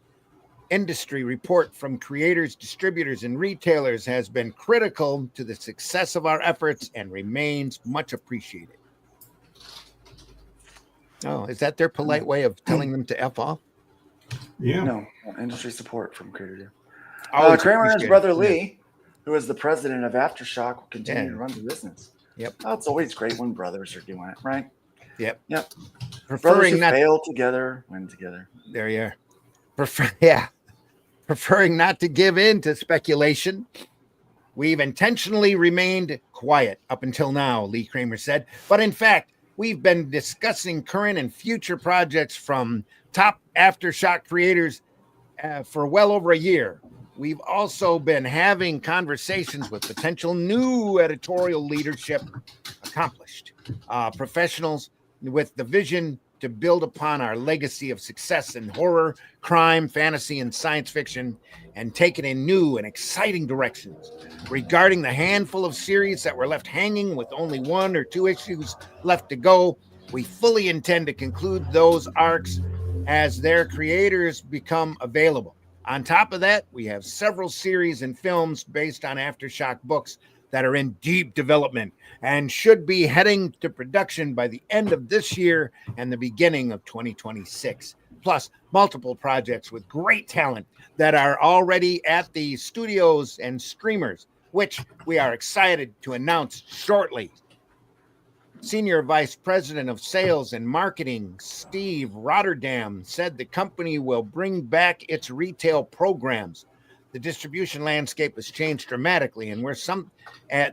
[SPEAKER 7] Industry report from creators, distributors, and retailers has been critical to the success of our efforts and remains much appreciated. Oh, is that their polite way of telling them to F off?
[SPEAKER 8] Yeah.
[SPEAKER 6] No, industry support from Creator.
[SPEAKER 7] Kramer
[SPEAKER 6] and his brother Lee, who is the president of Aftershock, will continue to run the business.
[SPEAKER 7] Yep.
[SPEAKER 6] Oh, it's always great when brothers are doing it, right?
[SPEAKER 7] Yep.
[SPEAKER 6] Brothers who fail together, win together.
[SPEAKER 7] There you are. Preferring not to give in to speculation, we've intentionally remained quiet up until now, Lee Kramer said. But in fact, we've been discussing current and future projects from top Aftershock creators for well over a year. We've also been having conversations with potential new editorial leadership accomplished professionals with the vision to build upon our legacy of success in horror, crime, fantasy, and science fiction, and take it in new and exciting directions. Regarding the handful of series that were left hanging with only 1 or 2 issues left to go, we fully intend to conclude those arcs as their creators become available. On top of that, we have several series and films based on Aftershock books that are in deep development and should be heading to production by the end of this year and the beginning of 2026. Plus, multiple projects with great talent that are already at the studios and streamers, which we are excited to announce shortly. Senior Vice President of Sales and Marketing, Steve Rotterdam, said the company will bring back its retail programs. The distribution landscape has changed dramatically, and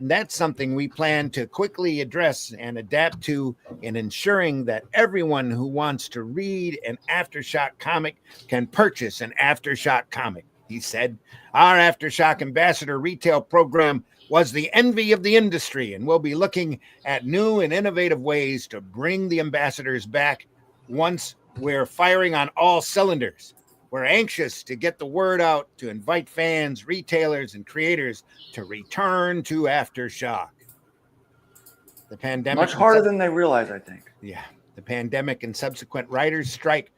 [SPEAKER 7] that's something we plan to quickly address and adapt to in ensuring that everyone who wants to read an Aftershock comic can purchase an Aftershock comic, he said. Our Aftershock Ambassador retail program was the envy of the industry, and we'll be looking at new and innovative ways to bring the ambassadors back once we're firing on all cylinders. We're anxious to get the word out to invite fans, retailers, and creators to return to Aftershock. The pandemic
[SPEAKER 6] much harder than they realize, I think.
[SPEAKER 7] Yeah, the pandemic and subsequent writers' strike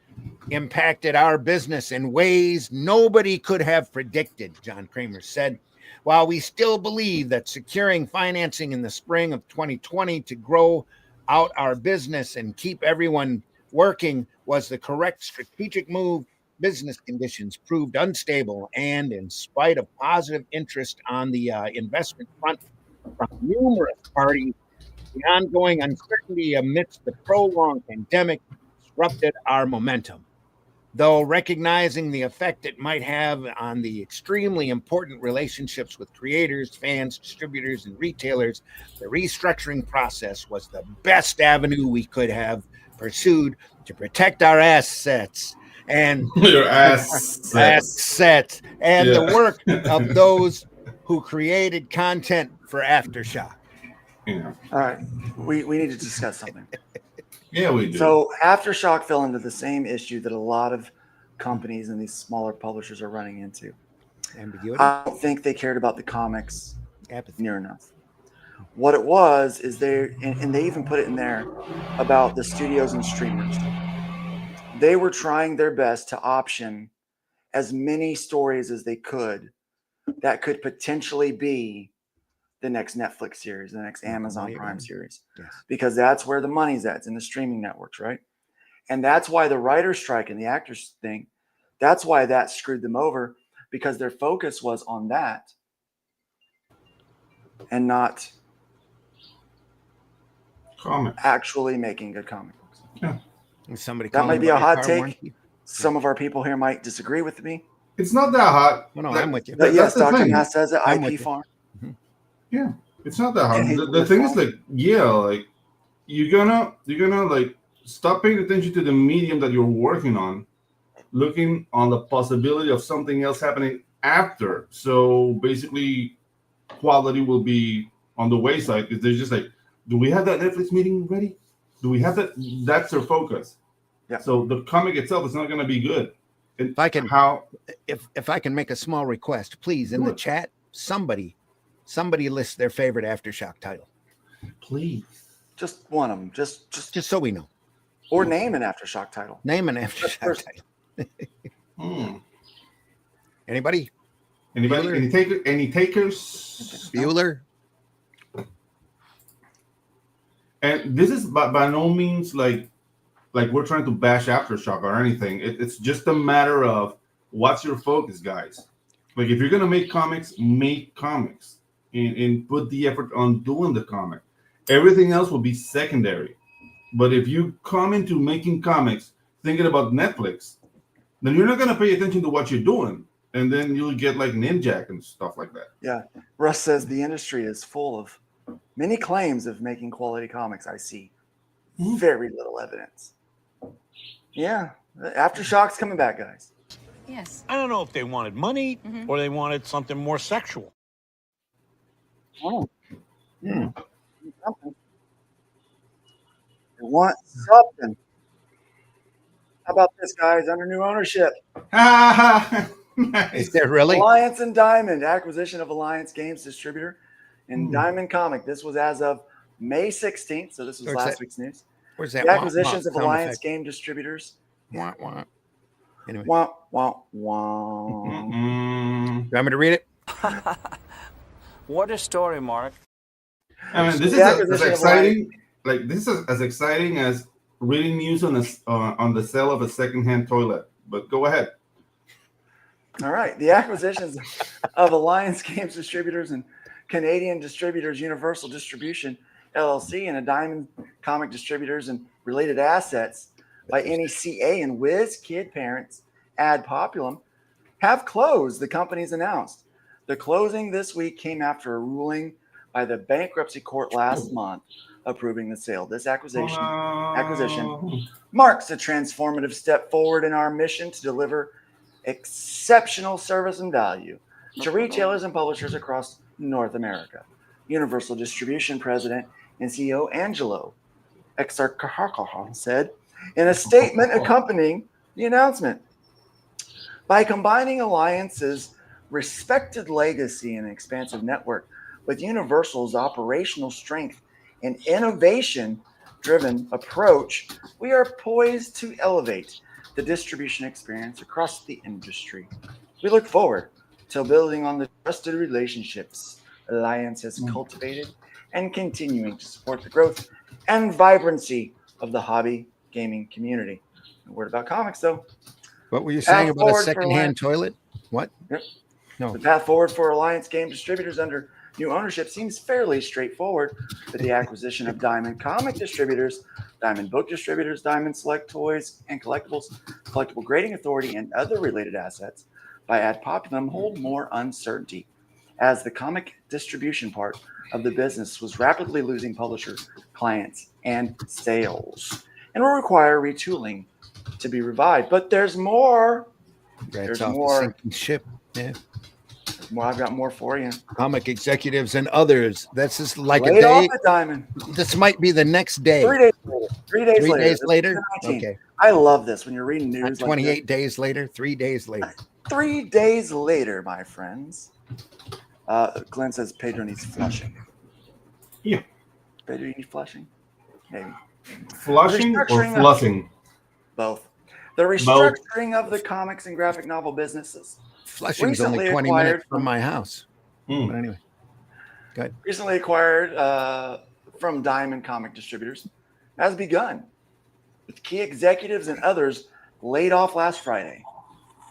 [SPEAKER 7] impacted our business in ways nobody could have predicted, John Kramer said. While we still believe that securing financing in the spring of 2020 to grow out our business and keep everyone working was the correct strategic move, business conditions proved unstable, and in spite of positive interest on the investment front from numerous parties, the ongoing uncertainty amidst the prolonged pandemic disrupted our momentum. Though recognizing the effect it might have on the extremely important relationships with creators, fans, distributors, and retailers, the restructuring process was the best avenue we could have pursued to protect our assets and
[SPEAKER 8] your assets
[SPEAKER 7] and the work of those who created content for Aftershock.
[SPEAKER 8] Yeah.
[SPEAKER 6] All right, we need to discuss something.
[SPEAKER 8] Yeah, we do.
[SPEAKER 6] So Aftershock fell into the same issue that a lot of companies and these smaller publishers are running into.
[SPEAKER 7] Ambiguity.
[SPEAKER 6] I don't think they cared about the comics
[SPEAKER 7] Apathy.
[SPEAKER 6] near enough. What it was is and they even put it in there about the studios and streamers. They were trying their best to option as many stories as they could that could potentially be the next Netflix series, the next Amazon Prime series, because that's where the money's at. It's in the streaming networks, right? And that's why the writer's strike and the actors thing, that's why that screwed them over, because their focus was on that and not actually making good comic books.
[SPEAKER 8] Yeah.
[SPEAKER 7] Somebody
[SPEAKER 6] that might be a hot take. Some of our people here might disagree with me.
[SPEAKER 8] It's not that hot.
[SPEAKER 7] No, I'm with you.
[SPEAKER 6] But yes, Dr. Matt says it. IP Farm.
[SPEAKER 8] Yeah, it's not that hard. The thing is, like, yeah, like you're gonna like stop paying attention to the medium that you're working on, looking on the possibility of something else happening after. So basically, quality will be on the wayside because they're just like, do we have that Netflix meeting ready? Do we have that? That's their focus.
[SPEAKER 6] Yeah.
[SPEAKER 8] So the comic itself is not going to be good. And
[SPEAKER 7] If I can,
[SPEAKER 8] how
[SPEAKER 7] if I can make a small request, please, in the
[SPEAKER 8] Sure.
[SPEAKER 7] chat, somebody list their favorite Aftershock title,
[SPEAKER 8] please.
[SPEAKER 6] Just one of them. Just
[SPEAKER 7] just so we know.
[SPEAKER 6] or name an Aftershock title.
[SPEAKER 7] Name an Aftershock
[SPEAKER 6] First-
[SPEAKER 7] title. Anybody?
[SPEAKER 8] Anybody?
[SPEAKER 7] Bueller?
[SPEAKER 8] Any takers?
[SPEAKER 7] Bueller?
[SPEAKER 8] And this is by no means like we're trying to bash Aftershock or anything. It's just a matter of what's your focus, guys. Like if you're gonna make comics and put the effort on doing the comic. Everything else will be secondary. But if you come into making comics thinking about Netflix, then you're not gonna pay attention to what you're doing. And then you'll get like Ninjak and stuff like that.
[SPEAKER 6] Yeah. Russ says the industry is full of many claims of making quality comics. I see very little evidence. Yeah. Aftershock's coming back, guys.
[SPEAKER 2] Yes.
[SPEAKER 9] I don't know if they wanted money or they wanted something more sexual.
[SPEAKER 6] Oh. Something. They want something. How about this, guys? Under new ownership.
[SPEAKER 7] Is there really?
[SPEAKER 6] Alliance and Diamond, acquisition of Alliance Games distributor and Diamond Comic. This was as of May 16th, so this was
[SPEAKER 7] Where's
[SPEAKER 6] last
[SPEAKER 7] that?
[SPEAKER 6] week's news.
[SPEAKER 7] Where's that?
[SPEAKER 6] The acquisitions of
[SPEAKER 7] sound
[SPEAKER 6] Alliance
[SPEAKER 7] effect?
[SPEAKER 6] Game distributors.
[SPEAKER 7] Wah, wah. Anyway,
[SPEAKER 6] Wah, wah, wah.
[SPEAKER 7] you want me to read it?
[SPEAKER 9] What a story, Mark.
[SPEAKER 8] I mean, this is
[SPEAKER 6] The
[SPEAKER 8] as
[SPEAKER 6] acquisition of
[SPEAKER 8] exciting. Like this is as exciting as reading news on the sale of a secondhand toilet. But go ahead.
[SPEAKER 6] All right. The acquisitions of Alliance Games distributors and Canadian distributors Universal Distribution LLC and a Diamond Comic distributors and related assets by NECA and Whiz Kid parents Ad Populum have closed, the companies announced. The closing this week came after a ruling by the bankruptcy court last month approving the sale. This acquisition marks a transformative step forward in our mission to deliver exceptional service and value to retailers and publishers across North America. Universal Distribution President and CEO Angelo Exarchopoulos said in a statement accompanying the announcement. By combining Alliance's respected legacy and expansive network with Universal's operational strength and innovation-driven approach, we are poised to elevate the distribution experience across the industry. We look forward to building on the trusted relationships Alliance has cultivated and continuing to support the growth and vibrancy of the hobby gaming community. A word about comics, though.
[SPEAKER 7] What were you saying
[SPEAKER 6] Path
[SPEAKER 7] about a
[SPEAKER 6] forward for
[SPEAKER 7] secondhand
[SPEAKER 6] Alliance.
[SPEAKER 7] toilet? What?
[SPEAKER 6] Yep.
[SPEAKER 7] No.
[SPEAKER 6] The path forward for Alliance Game distributors under new ownership seems fairly straightforward with the acquisition of Diamond Comic distributors, Diamond Book distributors, Diamond Select Toys and Collectibles, Collectible Grading Authority, and other related assets by Ad Populum hold more uncertainty as the comic distribution part of the business was rapidly losing publisher clients and sales and will require retooling to be revived. But there's more.
[SPEAKER 7] Rats
[SPEAKER 6] There's
[SPEAKER 7] off the
[SPEAKER 6] more.
[SPEAKER 7] sinking ship. Yeah.
[SPEAKER 6] Well, I've got more for you.
[SPEAKER 7] Comic executives and others. That's just like
[SPEAKER 6] Laid
[SPEAKER 7] a
[SPEAKER 6] off
[SPEAKER 7] day.
[SPEAKER 6] at Diamond.
[SPEAKER 7] This might be the next day.
[SPEAKER 6] 3 days later. 3 days
[SPEAKER 7] 3
[SPEAKER 6] later.
[SPEAKER 7] days
[SPEAKER 6] This is
[SPEAKER 7] later?
[SPEAKER 6] 19.
[SPEAKER 7] Okay.
[SPEAKER 6] I love this when you're reading
[SPEAKER 7] Not
[SPEAKER 6] news.
[SPEAKER 7] 28 days later, 3 days later.
[SPEAKER 6] 3 days later, my friends. Glenn says Pedro needs flushing.
[SPEAKER 8] Yeah.
[SPEAKER 6] Pedro, you need flushing? Maybe.
[SPEAKER 8] Flushing or
[SPEAKER 6] Restructuring of-
[SPEAKER 8] fluffing?
[SPEAKER 6] Both. The restructuring of the comics and graphic novel businesses.
[SPEAKER 7] Flushing's only
[SPEAKER 6] Recently
[SPEAKER 7] 20
[SPEAKER 6] acquired
[SPEAKER 7] minutes from
[SPEAKER 6] from-
[SPEAKER 7] my house.
[SPEAKER 8] Hmm.
[SPEAKER 7] But anyway, go ahead.
[SPEAKER 6] Recently acquired from Diamond Comic Distributors has begun with key executives and others laid off last Friday.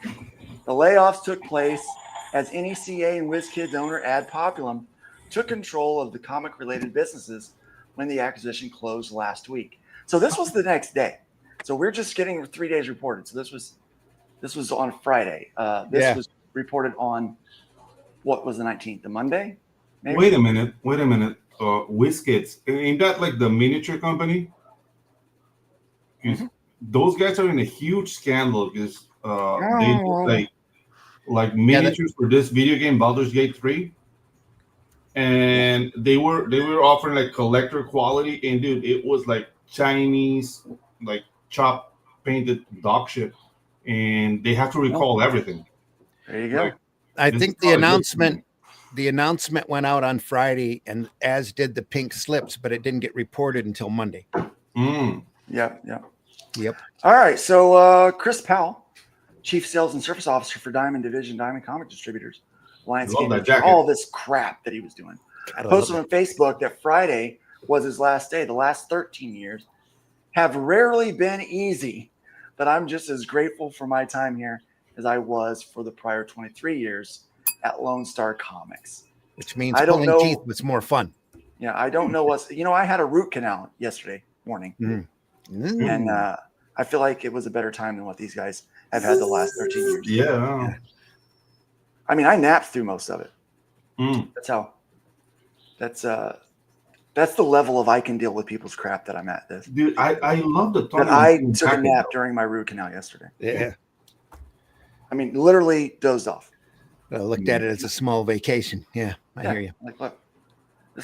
[SPEAKER 6] The layoffs took place as NECA and WizKids owner Ad Populum took control of the comic-related businesses when the acquisition closed last week. So this was the next day. So we're just getting 3 days reported. So this was on Friday. This was reported on what was the 19th, the Monday? Maybe?
[SPEAKER 8] Wait a minute. WizKids. Ain't that like the miniature company? because those guys are in a huge scandal because they did like miniatures for this video game, Baldur's Gate 3. And they were offering like collector quality, and dude, it was like Chinese, like chop painted dog shit, and they have to recall everything.
[SPEAKER 6] There you go.
[SPEAKER 8] Like,
[SPEAKER 7] I think the announcement went out on Friday, and as did the pink slips, but it didn't get reported until Monday.
[SPEAKER 6] Yep.
[SPEAKER 7] Yep.
[SPEAKER 6] All right. So Chris Powell, Chief Sales and Service Officer for Diamond Division, Diamond Comic Distributors, Alliance Games, all this crap that he was doing. Posted on Facebook that Friday was his last day. The last 13 years have rarely been easy, but I'm just as grateful for my time here as I was for the prior 23 years at Lone Star Comics.
[SPEAKER 7] Which means pulling teeth was more fun.
[SPEAKER 6] Yeah, I don't know what's, I had a root canal yesterday morning. And I feel like it was a better time than what these guys have had the last 13 years.
[SPEAKER 8] Yeah.
[SPEAKER 6] I mean, I napped through most of it. That's the level of I can deal with people's crap that I'm at this.
[SPEAKER 8] Dude, I love the
[SPEAKER 6] thought. I took a nap during my root canal yesterday.
[SPEAKER 7] Yeah.
[SPEAKER 6] I mean, literally dozed off.
[SPEAKER 7] I looked at it as a small vacation. Yeah, I hear you.
[SPEAKER 6] Like, look,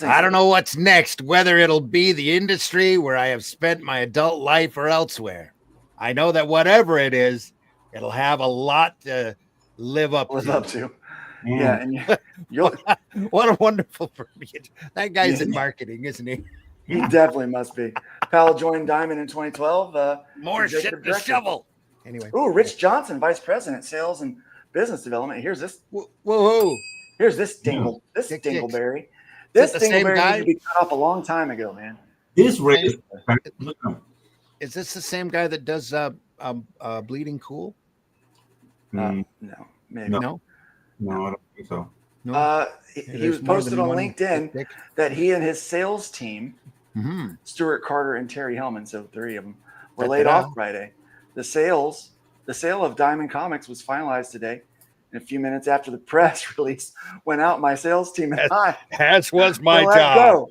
[SPEAKER 7] I don't know what's next, whether it'll be the industry where I have spent my adult life or elsewhere. I know that whatever it is, it'll have a lot to live up to.
[SPEAKER 6] Yeah, and you'll
[SPEAKER 7] what a wonderful person. That guy's in marketing, isn't he?
[SPEAKER 6] He definitely must be. Powell joined Diamond in 2012.
[SPEAKER 7] More shit to shovel. Anyway.
[SPEAKER 6] Oh, Rich Johnson, Vice President, Sales and Business Development. Here's this.
[SPEAKER 7] Whoa.
[SPEAKER 6] Here's this dingle. This dingleberry. This dingleberry needs to be cut off a long time ago, man.
[SPEAKER 8] This race.
[SPEAKER 7] Is this the same guy that does Bleeding Cool?
[SPEAKER 6] No, maybe
[SPEAKER 8] no. No, I don't think so.
[SPEAKER 6] No. He was posted on LinkedIn that he and his sales team, Stuart Carter and Terry Hellman, so 3 of them, were laid off Friday. The sale of Diamond Comics was finalized today. And a few minutes after the press release went out, my sales team and I,
[SPEAKER 7] as was my job.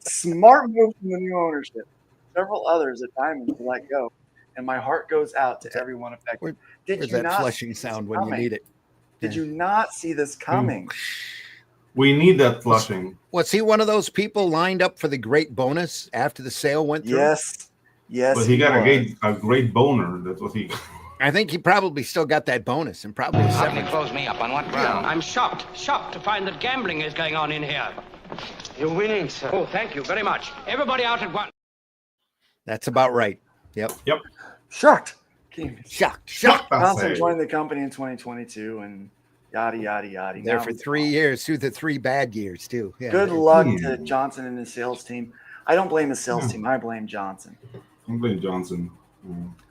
[SPEAKER 6] Smart move from the new ownership. Several others at Diamond to let go, and my heart goes out to everyone affected.
[SPEAKER 7] Where's that flushing sound when you need it?
[SPEAKER 6] Did you not see this coming?
[SPEAKER 8] We need that flushing.
[SPEAKER 7] Was he one of those people lined up for the great bonus after the sale went through?
[SPEAKER 6] Yes.
[SPEAKER 8] But he got a great boner. That's what he.
[SPEAKER 7] I think he probably still got that bonus and probably.
[SPEAKER 10] How can you close me up on what ground? I'm shocked to find that gambling is going on in here. You're winning, sir. Oh, thank you very much. Everybody out at once.
[SPEAKER 7] That's about right. Yep.
[SPEAKER 6] Shocked.
[SPEAKER 7] Shocked.
[SPEAKER 6] Johnson joined the company in 2022 and yada.
[SPEAKER 7] There for 3 years, through the 3 bad years too. Yeah.
[SPEAKER 6] Good luck to Johnson and his sales team. I don't blame his sales team. I blame Johnson.
[SPEAKER 8] I blame Johnson.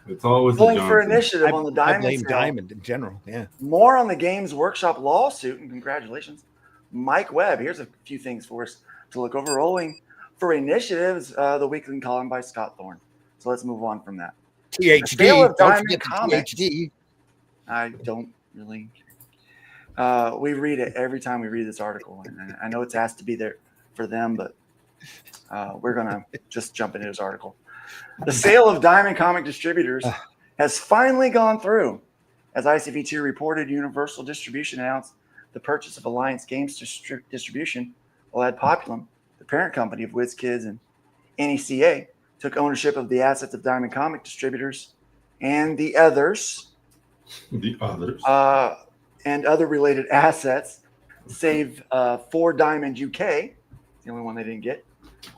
[SPEAKER 8] It's always
[SPEAKER 6] pulling for initiative on the Diamond.
[SPEAKER 7] I blame Diamond in general. Yeah.
[SPEAKER 6] More on the Games Workshop lawsuit, and congratulations, Mike Webb. Here's a few things for us to look over. Rolling for initiatives, the weekly column by Scott Thorne. So let's move on from that.
[SPEAKER 7] THD. Don't forget the THD.
[SPEAKER 6] I don't really. We read it every time we read this article, and I know it's asked to be there for them, but we're gonna just jump into his article. The sale of Diamond Comic Distributors has finally gone through. As ICV2 reported, Universal Distribution announced the purchase of Alliance Games Distribution, while Adpopulum, the parent company of WizKids and NECA, took ownership of the assets of Diamond Comic Distributors and the others. And other related assets, save for Diamond UK, the only one they didn't get.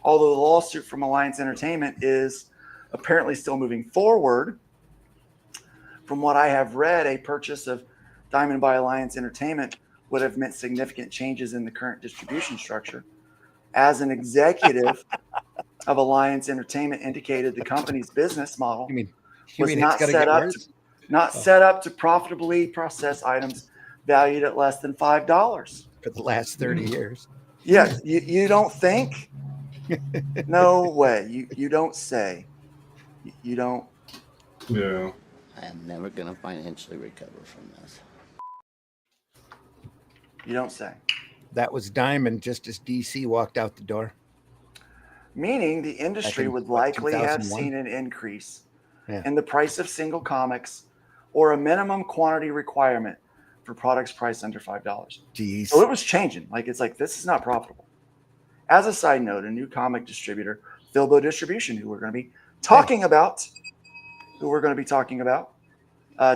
[SPEAKER 6] Although the lawsuit from Alliance Entertainment is apparently still moving forward. From what I have read, a purchase of Diamond by Alliance Entertainment would have meant significant changes in the current distribution structure. As an executive of Alliance Entertainment indicated, the company's business model was not set up to profitably process items valued at less than $5
[SPEAKER 7] for the last 30 years.
[SPEAKER 6] Yeah, you don't think? No way. You don't say. You don't.
[SPEAKER 8] Yeah.
[SPEAKER 11] I am never going to financially recover from this.
[SPEAKER 6] You don't say.
[SPEAKER 7] That was Diamond just as DC walked out the door.
[SPEAKER 6] meaning the industry would likely have seen an increase in the price of single comics or a minimum quantity requirement for products priced under $5.
[SPEAKER 7] Jeez.
[SPEAKER 6] So it was changing. It's like, this is not profitable. As a side note, a new comic distributor, Filbo Distribution, who we're going to be talking about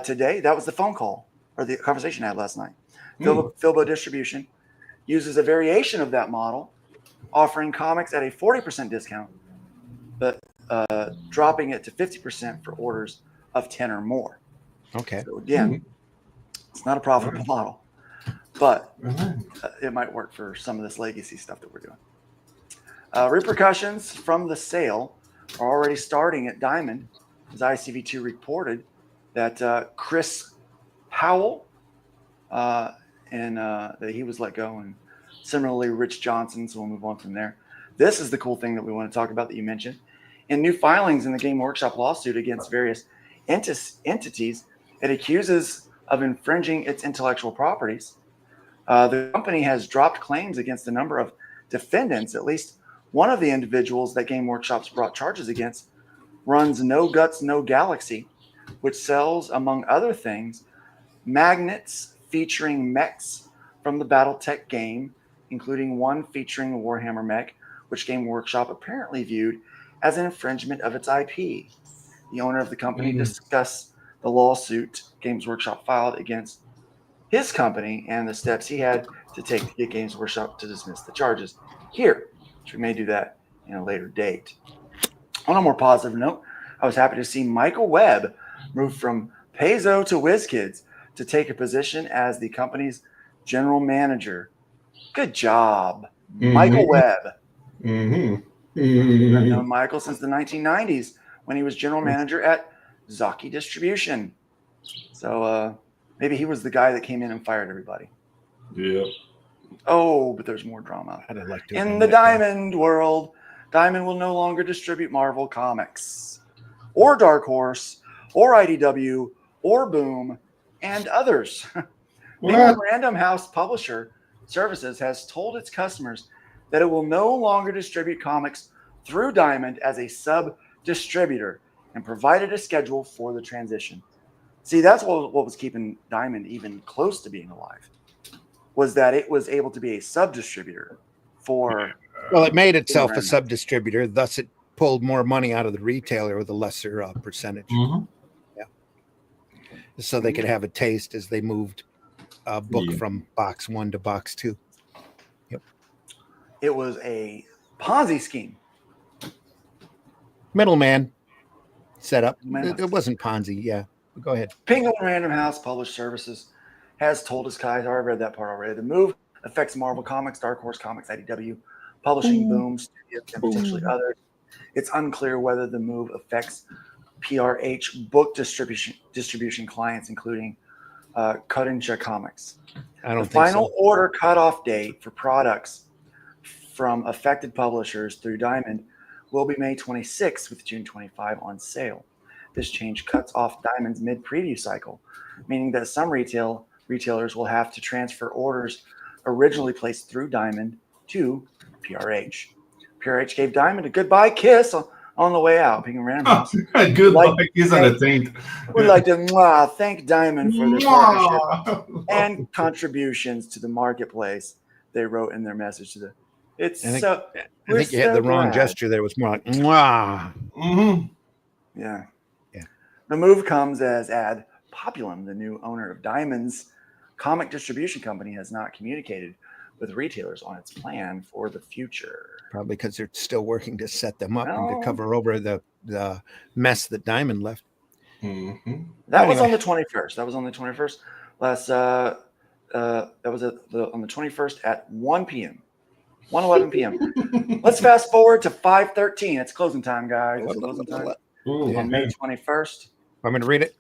[SPEAKER 6] today. That was the phone call or the conversation I had last night. Filbo Distribution uses a variation of that model, offering comics at a 40% discount, but dropping it to 50% for orders of 10 or more.
[SPEAKER 7] Okay.
[SPEAKER 6] So again, it's not a profitable model, but it might work for some of this legacy stuff that we're doing. Repercussions from the sale are already starting at Diamond, as ICV2 reported that Chris Powell and that he was let go, and similarly Rich Johnson. So we'll move on from there. This is the cool thing that we want to talk about that you mentioned. In new filings in the Game Workshop lawsuit against various entities, it accuses of infringing its intellectual properties. The company has dropped claims against a number of defendants. At least one of the individuals that Game Workshop's brought charges against runs No Guts, No Galaxy, which sells, among other things, magnets featuring mechs from the BattleTech game, including one featuring the Warhammer mech, which Game Workshop apparently viewed as an infringement of its IP. The owner of the company discussed the lawsuit Games Workshop filed against his company and the steps he had to take to get Games Workshop to dismiss the charges here, which we may do that in a later date. On a more positive note, I was happy to see Michael Webb move from Paizo to WizKids to take a position as the company's general manager. Good job, Michael Webb. I've known Michael since the 1990s when he was general manager at Zaki Distribution. So maybe he was the guy that came in and fired everybody.
[SPEAKER 8] Yeah.
[SPEAKER 6] Oh, but there's more drama.
[SPEAKER 7] I'd like to
[SPEAKER 6] in the Diamond world, Diamond will no longer distribute Marvel Comics or Dark Horse or IDW or Boom and others. The Random House Publisher Services has told its customers that it will no longer distribute comics through Diamond as a sub-distributor and provided a schedule for the transition. See, that's what was keeping Diamond even close to being alive, was that it was able to be a sub-distributor for...
[SPEAKER 7] Well, it made itself a sub-distributor, thus it pulled more money out of the retailer with a lesser percentage. Yeah. So they could have a taste as they moved a book from box 1 to box 2. Yep.
[SPEAKER 6] It was a Ponzi scheme.
[SPEAKER 7] Middleman set up. It wasn't Ponzi. Yeah. Go ahead.
[SPEAKER 6] Penguin Random House Published Services has told us, guys, I already read that part already. The move affects Marvel Comics, Dark Horse Comics, IDW, Publishing, Boom, Studios, and potentially others. It's unclear whether the move affects PRH book distribution clients, including Kodansha Comics. The final order cutoff date for products from affected publishers through Diamond will be May 26th, with June 25 on sale. This change cuts off Diamond's mid-preview cycle, meaning that some retailers will have to transfer orders originally placed through Diamond to PRH. PRH gave Diamond a goodbye kiss on the way out. Being random house.
[SPEAKER 8] Goodbye kiss on the taint.
[SPEAKER 6] We'd like to thank Diamond for their partnership and contributions to the marketplace. They wrote in their message to the.
[SPEAKER 7] I think you had the wrong gesture there. It was more like
[SPEAKER 6] mwah. Yeah. The move comes as Ad Populum, the new owner of Diamond's comic distribution company, has not communicated with retailers on its plan for the future.
[SPEAKER 7] Probably because they're still working to set them up and to cover over the mess that Diamond left.
[SPEAKER 6] That was on the 21st. That was on the 21st. That was on the 21st at 1 p.m. 1:11 p.m. Let's fast forward to 5:13. It's closing time, guys. It's closing time. On May 21st.
[SPEAKER 7] I'm going to read it.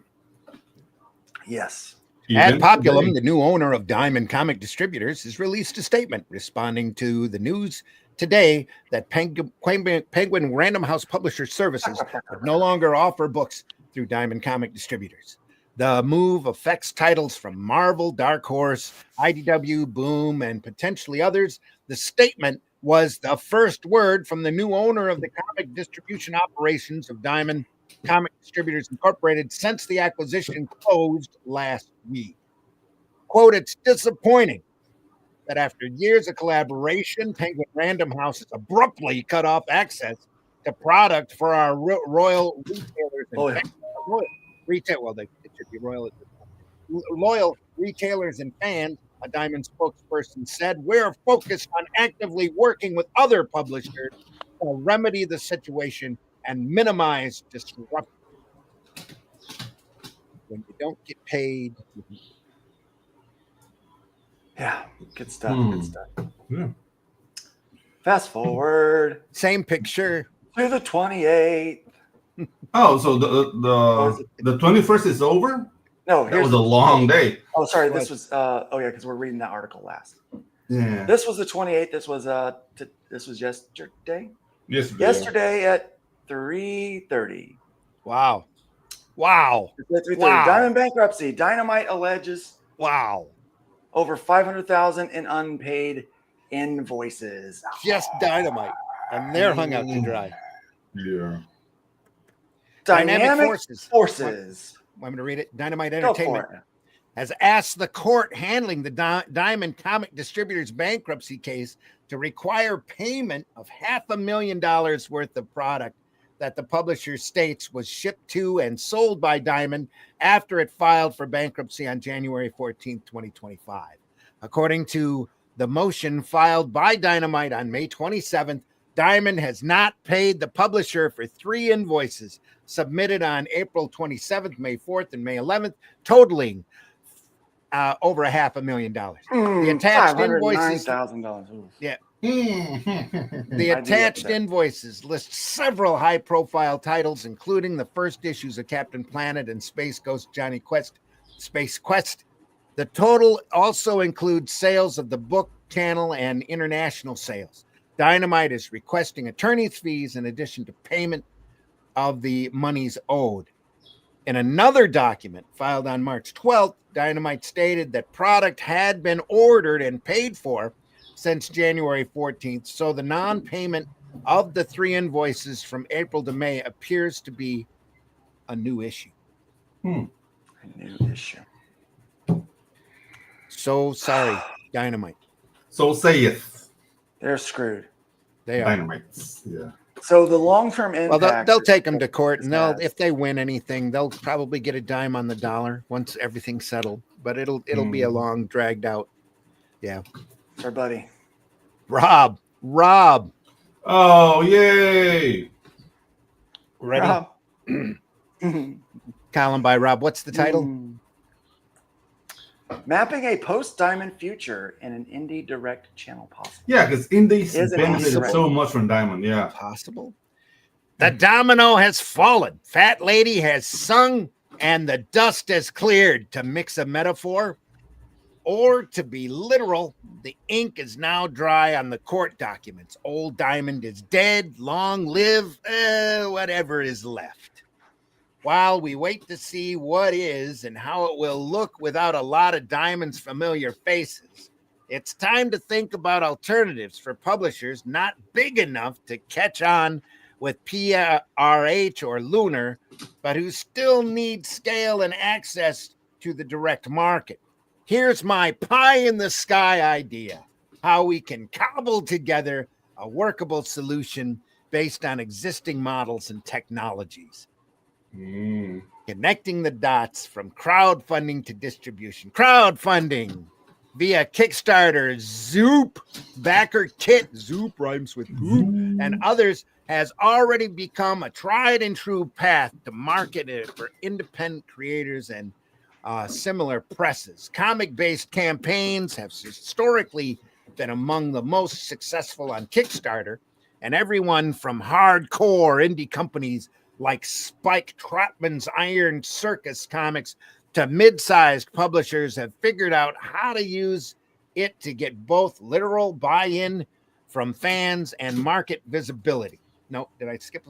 [SPEAKER 6] Yes.
[SPEAKER 7] Ad Populum, the new owner of Diamond Comic Distributors, has released a statement responding to the news today that Penguin Random House Publisher Services would no longer offer books through Diamond Comic Distributors. The move affects titles from Marvel, Dark Horse, IDW, Boom, and potentially others. The statement was the first word from the new owner of the comic distribution operations of Diamond Comic Distributors Incorporated since the acquisition closed last week. Quote, "It's disappointing that after years of collaboration, Penguin Random House has abruptly cut off access to product for our royal retailers and loyal retailers and fans," a Diamond spokesperson said. "We're focused on actively working with other publishers to remedy the situation and minimize disruption." When you don't get paid.
[SPEAKER 6] Yeah, good stuff. Good stuff.
[SPEAKER 8] Yeah.
[SPEAKER 6] Fast forward.
[SPEAKER 7] Same picture.
[SPEAKER 6] To the 28th.
[SPEAKER 8] Oh, so the 21st is over?
[SPEAKER 6] No,
[SPEAKER 8] that was a long day.
[SPEAKER 6] Oh, sorry. This was because we're reading that article last.
[SPEAKER 8] Yeah.
[SPEAKER 6] This was the 28th. This was yesterday.
[SPEAKER 8] Yesterday
[SPEAKER 6] at 3:30.
[SPEAKER 7] Wow.
[SPEAKER 6] 3:30.
[SPEAKER 7] Wow.
[SPEAKER 6] Diamond bankruptcy. Dynamite alleges.
[SPEAKER 7] Wow.
[SPEAKER 6] Over 500,000 in unpaid invoices.
[SPEAKER 7] Just Dynamite, and they're hung out to dry.
[SPEAKER 8] Yeah.
[SPEAKER 6] Dynamic Forces.
[SPEAKER 7] Want me to read it? Dynamite Entertainment has asked the court handling the Diamond Comic Distributors bankruptcy case to require payment of $500,000 worth of product that the publisher states was shipped to and sold by Diamond after it filed for bankruptcy on January 14th, 2025. According to the motion filed by Dynamite on May 27th, Diamond has not paid the publisher for 3 invoices submitted on April 27th, May 4th, and May 11th, totaling over $500,000. The attached invoices.
[SPEAKER 6] $509,000.
[SPEAKER 7] Yeah. The attached invoices list several high-profile titles, including the first issues of Captain Planet and Space Ghost Johnny Quest, Space Quest. The total also includes sales of the book channel and international sales. Dynamite is requesting attorney's fees in addition to payment of the monies owed. In another document filed on March 12th, Dynamite stated that product had been ordered and paid for since January 14th, so the non-payment of the 3 invoices from April to May appears to be a new issue.
[SPEAKER 6] A new issue.
[SPEAKER 7] So sorry, Dynamite.
[SPEAKER 8] So saith.
[SPEAKER 6] They're screwed.
[SPEAKER 7] They are.
[SPEAKER 8] Dynamites. Yeah.
[SPEAKER 6] So the long-term impact.
[SPEAKER 7] Well, they'll take them to court, and if they win anything, they'll probably get a dime on the dollar once everything's settled. But it'll be a long, dragged out. Yeah.
[SPEAKER 6] It's our buddy.
[SPEAKER 7] Rob.
[SPEAKER 8] Oh, yay.
[SPEAKER 7] Ready?
[SPEAKER 6] Rob.
[SPEAKER 7] Column by Rob. What's the title?
[SPEAKER 6] Mapping a post-Diamond future in an indie direct channel possible.
[SPEAKER 8] Yeah, because indies benefited so much from Diamond. Yeah.
[SPEAKER 7] Possible. The domino has fallen. Fat Lady has sung, and the dust has cleared. To mix a metaphor, or to be literal, the ink is now dry on the court documents. Old Diamond is dead. Long live whatever is left. While we wait to see what is and how it will look without a lot of Diamond's familiar faces, it's time to think about alternatives for publishers not big enough to catch on with PRH or Lunar, but who still need scale and access to the direct market. Here's my pie-in-the-sky idea, how we can cobble together a workable solution based on existing models and technologies. Connecting the dots from crowdfunding to distribution. Crowdfunding via Kickstarter, Zoop, Backer Kit, Zoop rhymes with poop, and others has already become a tried and true path to market it for independent creators and similar presses. Comic-based campaigns have historically been among the most successful on Kickstarter, and everyone from hardcore indie companies like Spike Trotman's Iron Circus Comics to mid-sized publishers have figured out how to use it to get both literal buy-in from fans and market visibility. No, did I skip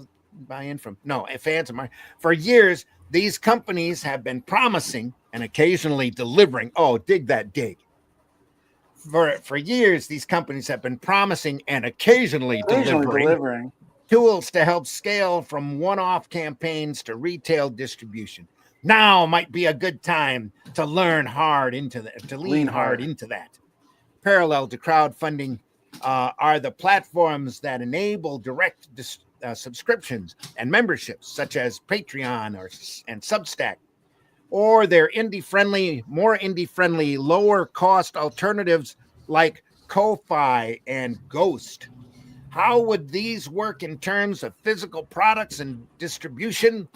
[SPEAKER 7] buy-in from? No, fans and market. For years, these companies have been promising and occasionally delivering. Oh, dig that dig. For years, these companies have been promising and occasionally delivering tools to help scale from one-off campaigns to retail distribution. Now might be a good time to lean hard into that. Parallel to crowdfunding are the platforms that enable direct subscriptions and memberships, such as Patreon and Substack, or their more indie-friendly, lower-cost alternatives like Ko-Fi and Ghost. How would these work in terms of physical products and distribution?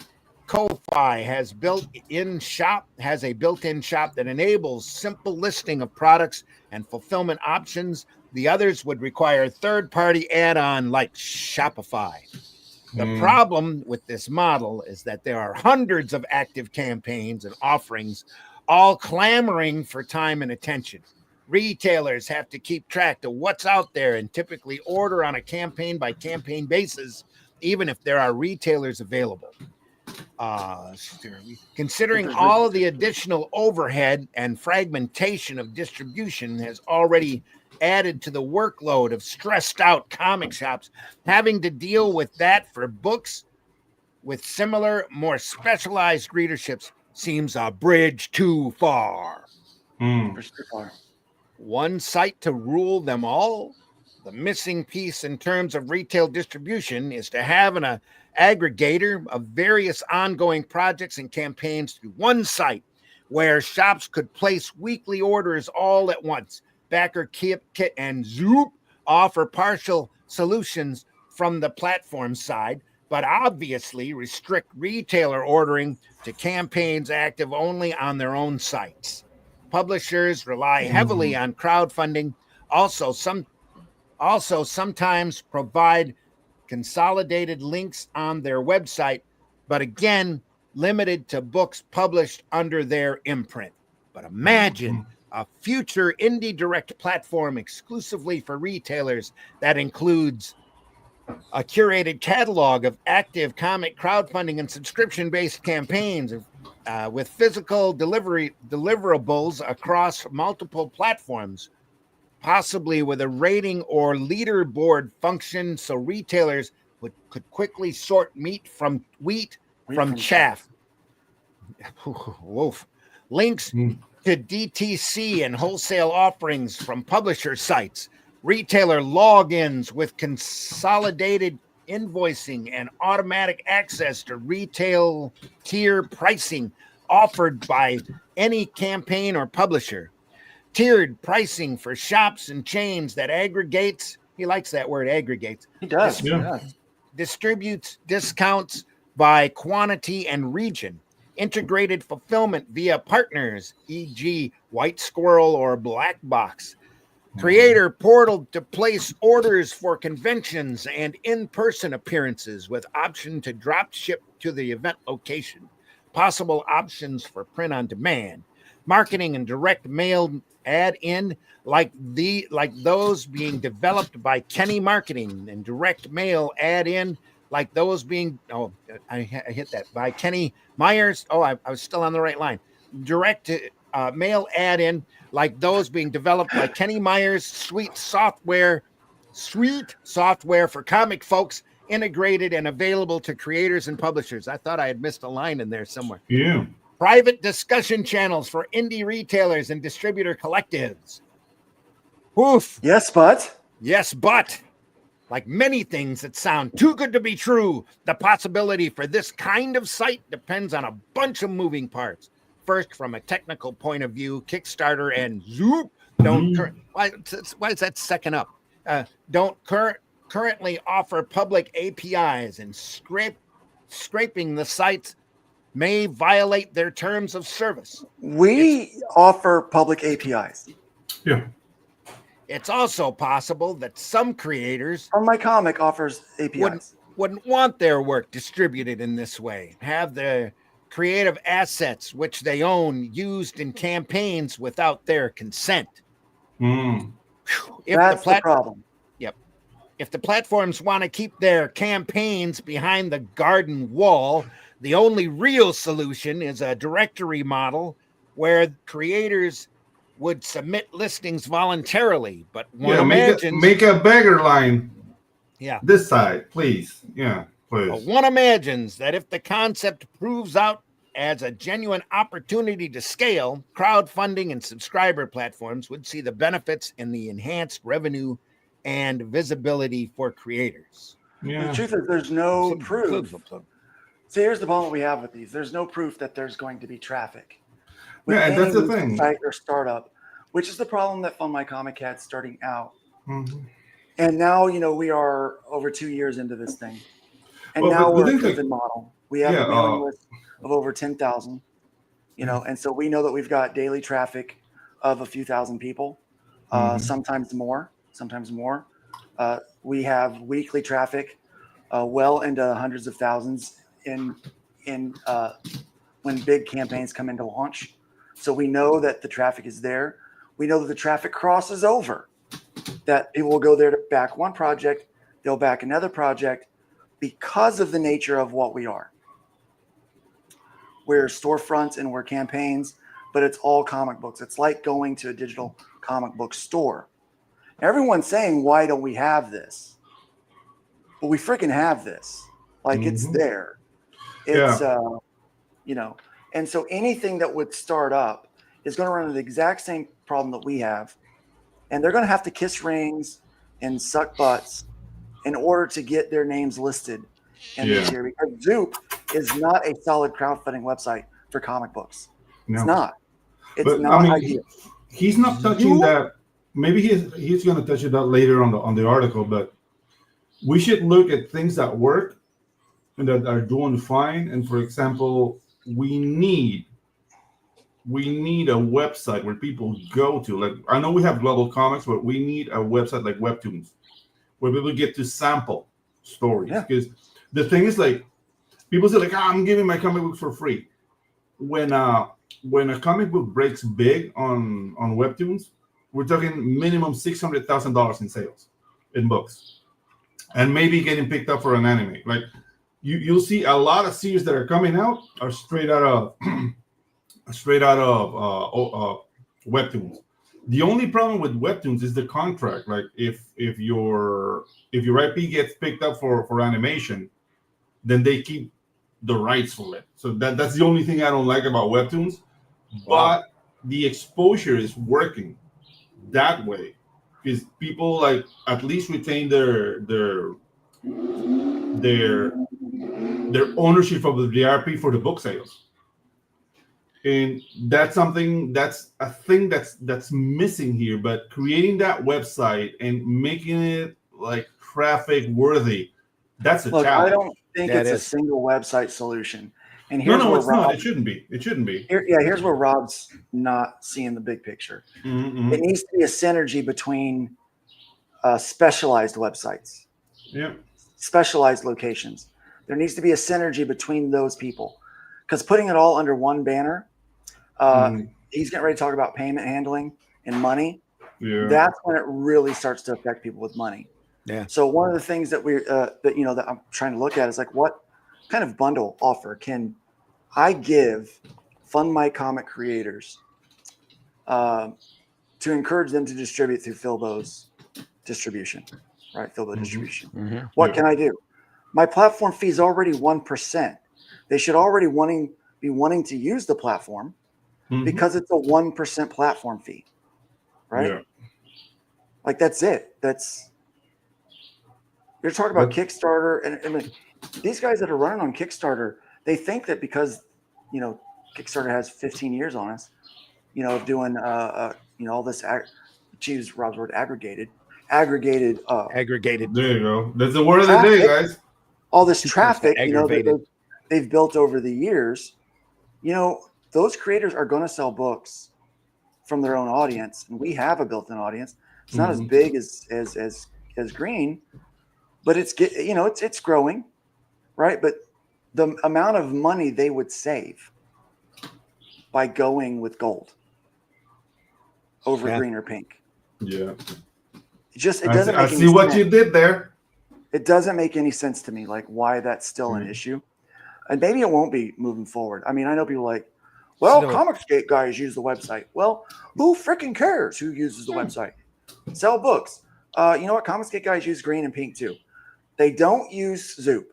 [SPEAKER 7] Ko-Fi has a built-in shop that enables simple listing of products and fulfillment options. The others would require third-party add-on like Shopify. The problem with this model is that there are hundreds of active campaigns and offerings, all clamoring for time and attention. Retailers have to keep track of what's out there and typically order on a campaign-by-campaign basis, even if there are retailers available. Considering all of the additional overhead and fragmentation of distribution has already added to the workload of stressed out comic shops, having to deal with that for books with similar, more specialized readerships seems a bridge too far. One site to rule them all? The missing piece in terms of retail distribution is to have an aggregator of various ongoing projects and campaigns through one site where shops could place weekly orders all at once. Backer, Kit, and Zoop offer partial solutions from the platform side, but obviously restrict retailer ordering to campaigns active only on their own sites. Publishers rely heavily on crowdfunding, also sometimes provide consolidated links on their website, but again, limited to books published under their imprint. But imagine a future indie direct platform exclusively for retailers that includes a curated catalog of active comic crowdfunding and subscription-based campaigns with physical deliverables across multiple platforms, possibly with a rating or leaderboard function so retailers could quickly sort meat from chaff. Woof. Links to DTC and wholesale offerings from publisher sites, retailer logins with consolidated invoicing and automatic access to retail tier pricing offered by any campaign or publisher. Tiered pricing for shops and chains that aggregates, he likes that word, aggregates.
[SPEAKER 6] He does.
[SPEAKER 7] Distributes discounts by quantity and region. Integrated fulfillment via partners, e.g. White Squirrel or Black Box. Creator portal to place orders for conventions and in-person appearances with option to drop ship to the event location. Possible options for print on demand. Marketing and direct mail add-in like those being developed by Kenny Marketing, and direct mail add-in like those being, I hit that, by Kenny Myers. I was still on the right line. Direct mail add-in like those being developed by Kenny Myers, Suite software for comic folks, integrated and available to creators and publishers. I thought I had missed a line in there somewhere.
[SPEAKER 8] Yeah.
[SPEAKER 7] Private discussion channels for indie retailers and distributor collectives. Oof.
[SPEAKER 6] Yes, but.
[SPEAKER 7] Like many things that sound too good to be true, the possibility for this kind of site depends on a bunch of moving parts. First, from a technical point of view, Kickstarter and Zoop why is that second up? Don't currently offer public APIs, and scraping the sites may violate their terms of service.
[SPEAKER 6] We offer public APIs.
[SPEAKER 8] Yeah.
[SPEAKER 7] It's also possible that some creators
[SPEAKER 6] on my comic offers APIs
[SPEAKER 7] wouldn't want their work distributed in this way, have the creative assets which they own used in campaigns without their consent.
[SPEAKER 6] That's the problem.
[SPEAKER 7] Yep. If the platforms want to keep their campaigns behind the garden wall, the only real solution is a directory model where creators would submit listings voluntarily, but one
[SPEAKER 8] Yeah,
[SPEAKER 7] imagines
[SPEAKER 8] make a beggar line.
[SPEAKER 7] Yeah.
[SPEAKER 8] This side, please. Yeah, please.
[SPEAKER 7] But one imagines that if the concept proves out as a genuine opportunity to scale, crowdfunding and subscriber platforms would see the benefits in the enhanced revenue and visibility for creators.
[SPEAKER 6] The truth is, there's no proof. See, here's the problem we have with these. There's no proof that there's going to be traffic.
[SPEAKER 8] Yeah, that's the thing.
[SPEAKER 6] Site or startup, which is the problem that Fund My Comic had starting out.
[SPEAKER 8] Mm-hmm.
[SPEAKER 6] And now, we are over 2 years into this thing. And now we're a proven model. We have a mailing list of over 10,000, and so we know that we've got daily traffic of a few thousand people, sometimes more. We have weekly traffic well into hundreds of thousands in when big campaigns come into launch. So we know that the traffic is there. We know that the traffic crosses over, that people will go there to back one project, they'll back another project because of the nature of what we are. We're storefronts and we're campaigns, but it's all comic books. It's like going to a digital comic book store. Everyone's saying, why don't we have this? Well, we freaking have this. Like, it's there. It's, and so anything that would start up is going to run into the exact same problem that we have. And they're going to have to kiss rings and suck butts in order to get their names listed in this year. Because Zoop is not a solid crowdfunding website for comic books. No. It's not. It's not ideal.
[SPEAKER 8] He's not touching that. Maybe he's going to touch it out later on the article, but we should look at things that work and that are doing fine. And for example, we need a website where people go to. Like, I know we have Global Comics, but we need a website like Webtoons where people get to sample stories. Because the thing is, like, people say, like, I'm giving my comic books for free. When a comic book breaks big on Webtoons, we're talking minimum $600,000 in sales in books, and maybe getting picked up for an anime. Like, you'll see a lot of series that are coming out are straight out of Webtoons. The only problem with Webtoons is the contract. Like, if your IP gets picked up for animation, then they keep the rights for it. So that's the only thing I don't like about Webtoons. Wow. But the exposure is working that way because people, like, at least retain their ownership of the IP for the book sales. And that's a thing that's missing here. But creating that website and making it like traffic worthy, that's a challenge. I don't
[SPEAKER 6] think it's a single website solution. And here's
[SPEAKER 8] no, it's not. It shouldn't be.
[SPEAKER 6] Here's where Rob's not seeing the big picture. Mm-hmm. It needs to be a synergy between specialized websites, specialized locations. There needs to be a synergy between those people, because putting it all under one banner, he's getting ready to talk about payment handling and money. Yeah. That's when it really starts to affect people with money. Yeah. So one of the things that that I'm trying to look at is, like, what kind of bundle offer can I give Fund My Comic creators to encourage them to distribute through Filbo's distribution, right? Filbo distribution. Mm-hmm. What can I do? My platform fee is already 1%. They should already be wanting to use the platform because it's a 1% platform fee, right? Yeah. Like, that's it. You're talking about Kickstarter, and like, these guys that are running on Kickstarter, they think that because, Kickstarter has 15 years on us, of doing, all this, choose Rob's word, aggregated.
[SPEAKER 7] There you
[SPEAKER 8] go. That's the word of the day, guys.
[SPEAKER 6] All this traffic, that they've built over the years, those creators are going to sell books from their own audience, and we have a built-in audience. It's not as big as Green, but it's growing, right? But the amount of money they would save by going with gold over green or pink.
[SPEAKER 8] Yeah.
[SPEAKER 6] It doesn't make any sense.
[SPEAKER 8] I see what you did there.
[SPEAKER 6] It doesn't make any sense to me, like, why that's still an issue. And maybe it won't be moving forward. I mean, I know people are like, Well, Comicsgate guys use the website. Well, who freaking cares who uses the website? Sell books. You know what? Comicsgate guys use green and pink too. They don't use Zoop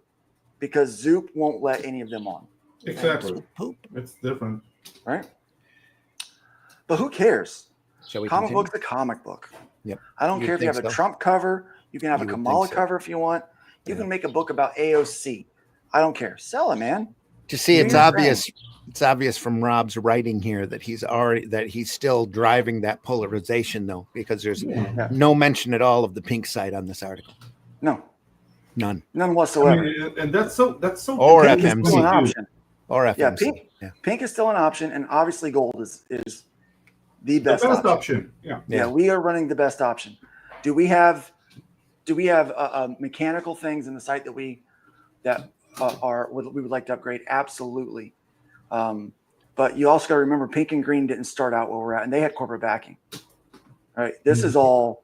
[SPEAKER 6] because Zoop won't let any of them on.
[SPEAKER 8] Exactly. It's different.
[SPEAKER 6] Right? But who cares?
[SPEAKER 7] Shall we
[SPEAKER 6] comic
[SPEAKER 7] continue?
[SPEAKER 6] book's a comic book.
[SPEAKER 7] Yep.
[SPEAKER 6] I don't care if you have a Trump cover. You can have a Kamala cover if you want. You can make a book about AOC. I don't care. Sell it, man.
[SPEAKER 7] To see, it's obvious. It's obvious from Rob's writing here that he's still driving that polarization, though, because there's no mention at all of the pink side on this article.
[SPEAKER 6] No,
[SPEAKER 7] none
[SPEAKER 6] whatsoever.
[SPEAKER 8] I mean, and that's so.
[SPEAKER 7] Or
[SPEAKER 6] pink
[SPEAKER 7] FMC.
[SPEAKER 6] is still an option.
[SPEAKER 7] Or FMC.
[SPEAKER 6] Pink is still an option, and obviously gold is the best
[SPEAKER 8] option.
[SPEAKER 6] Yeah, we are running the best option. Do we have mechanical things in the site that we would like to upgrade? Absolutely. But you also got to remember, pink and green didn't start out where we're at, and they had corporate backing. All right, this is all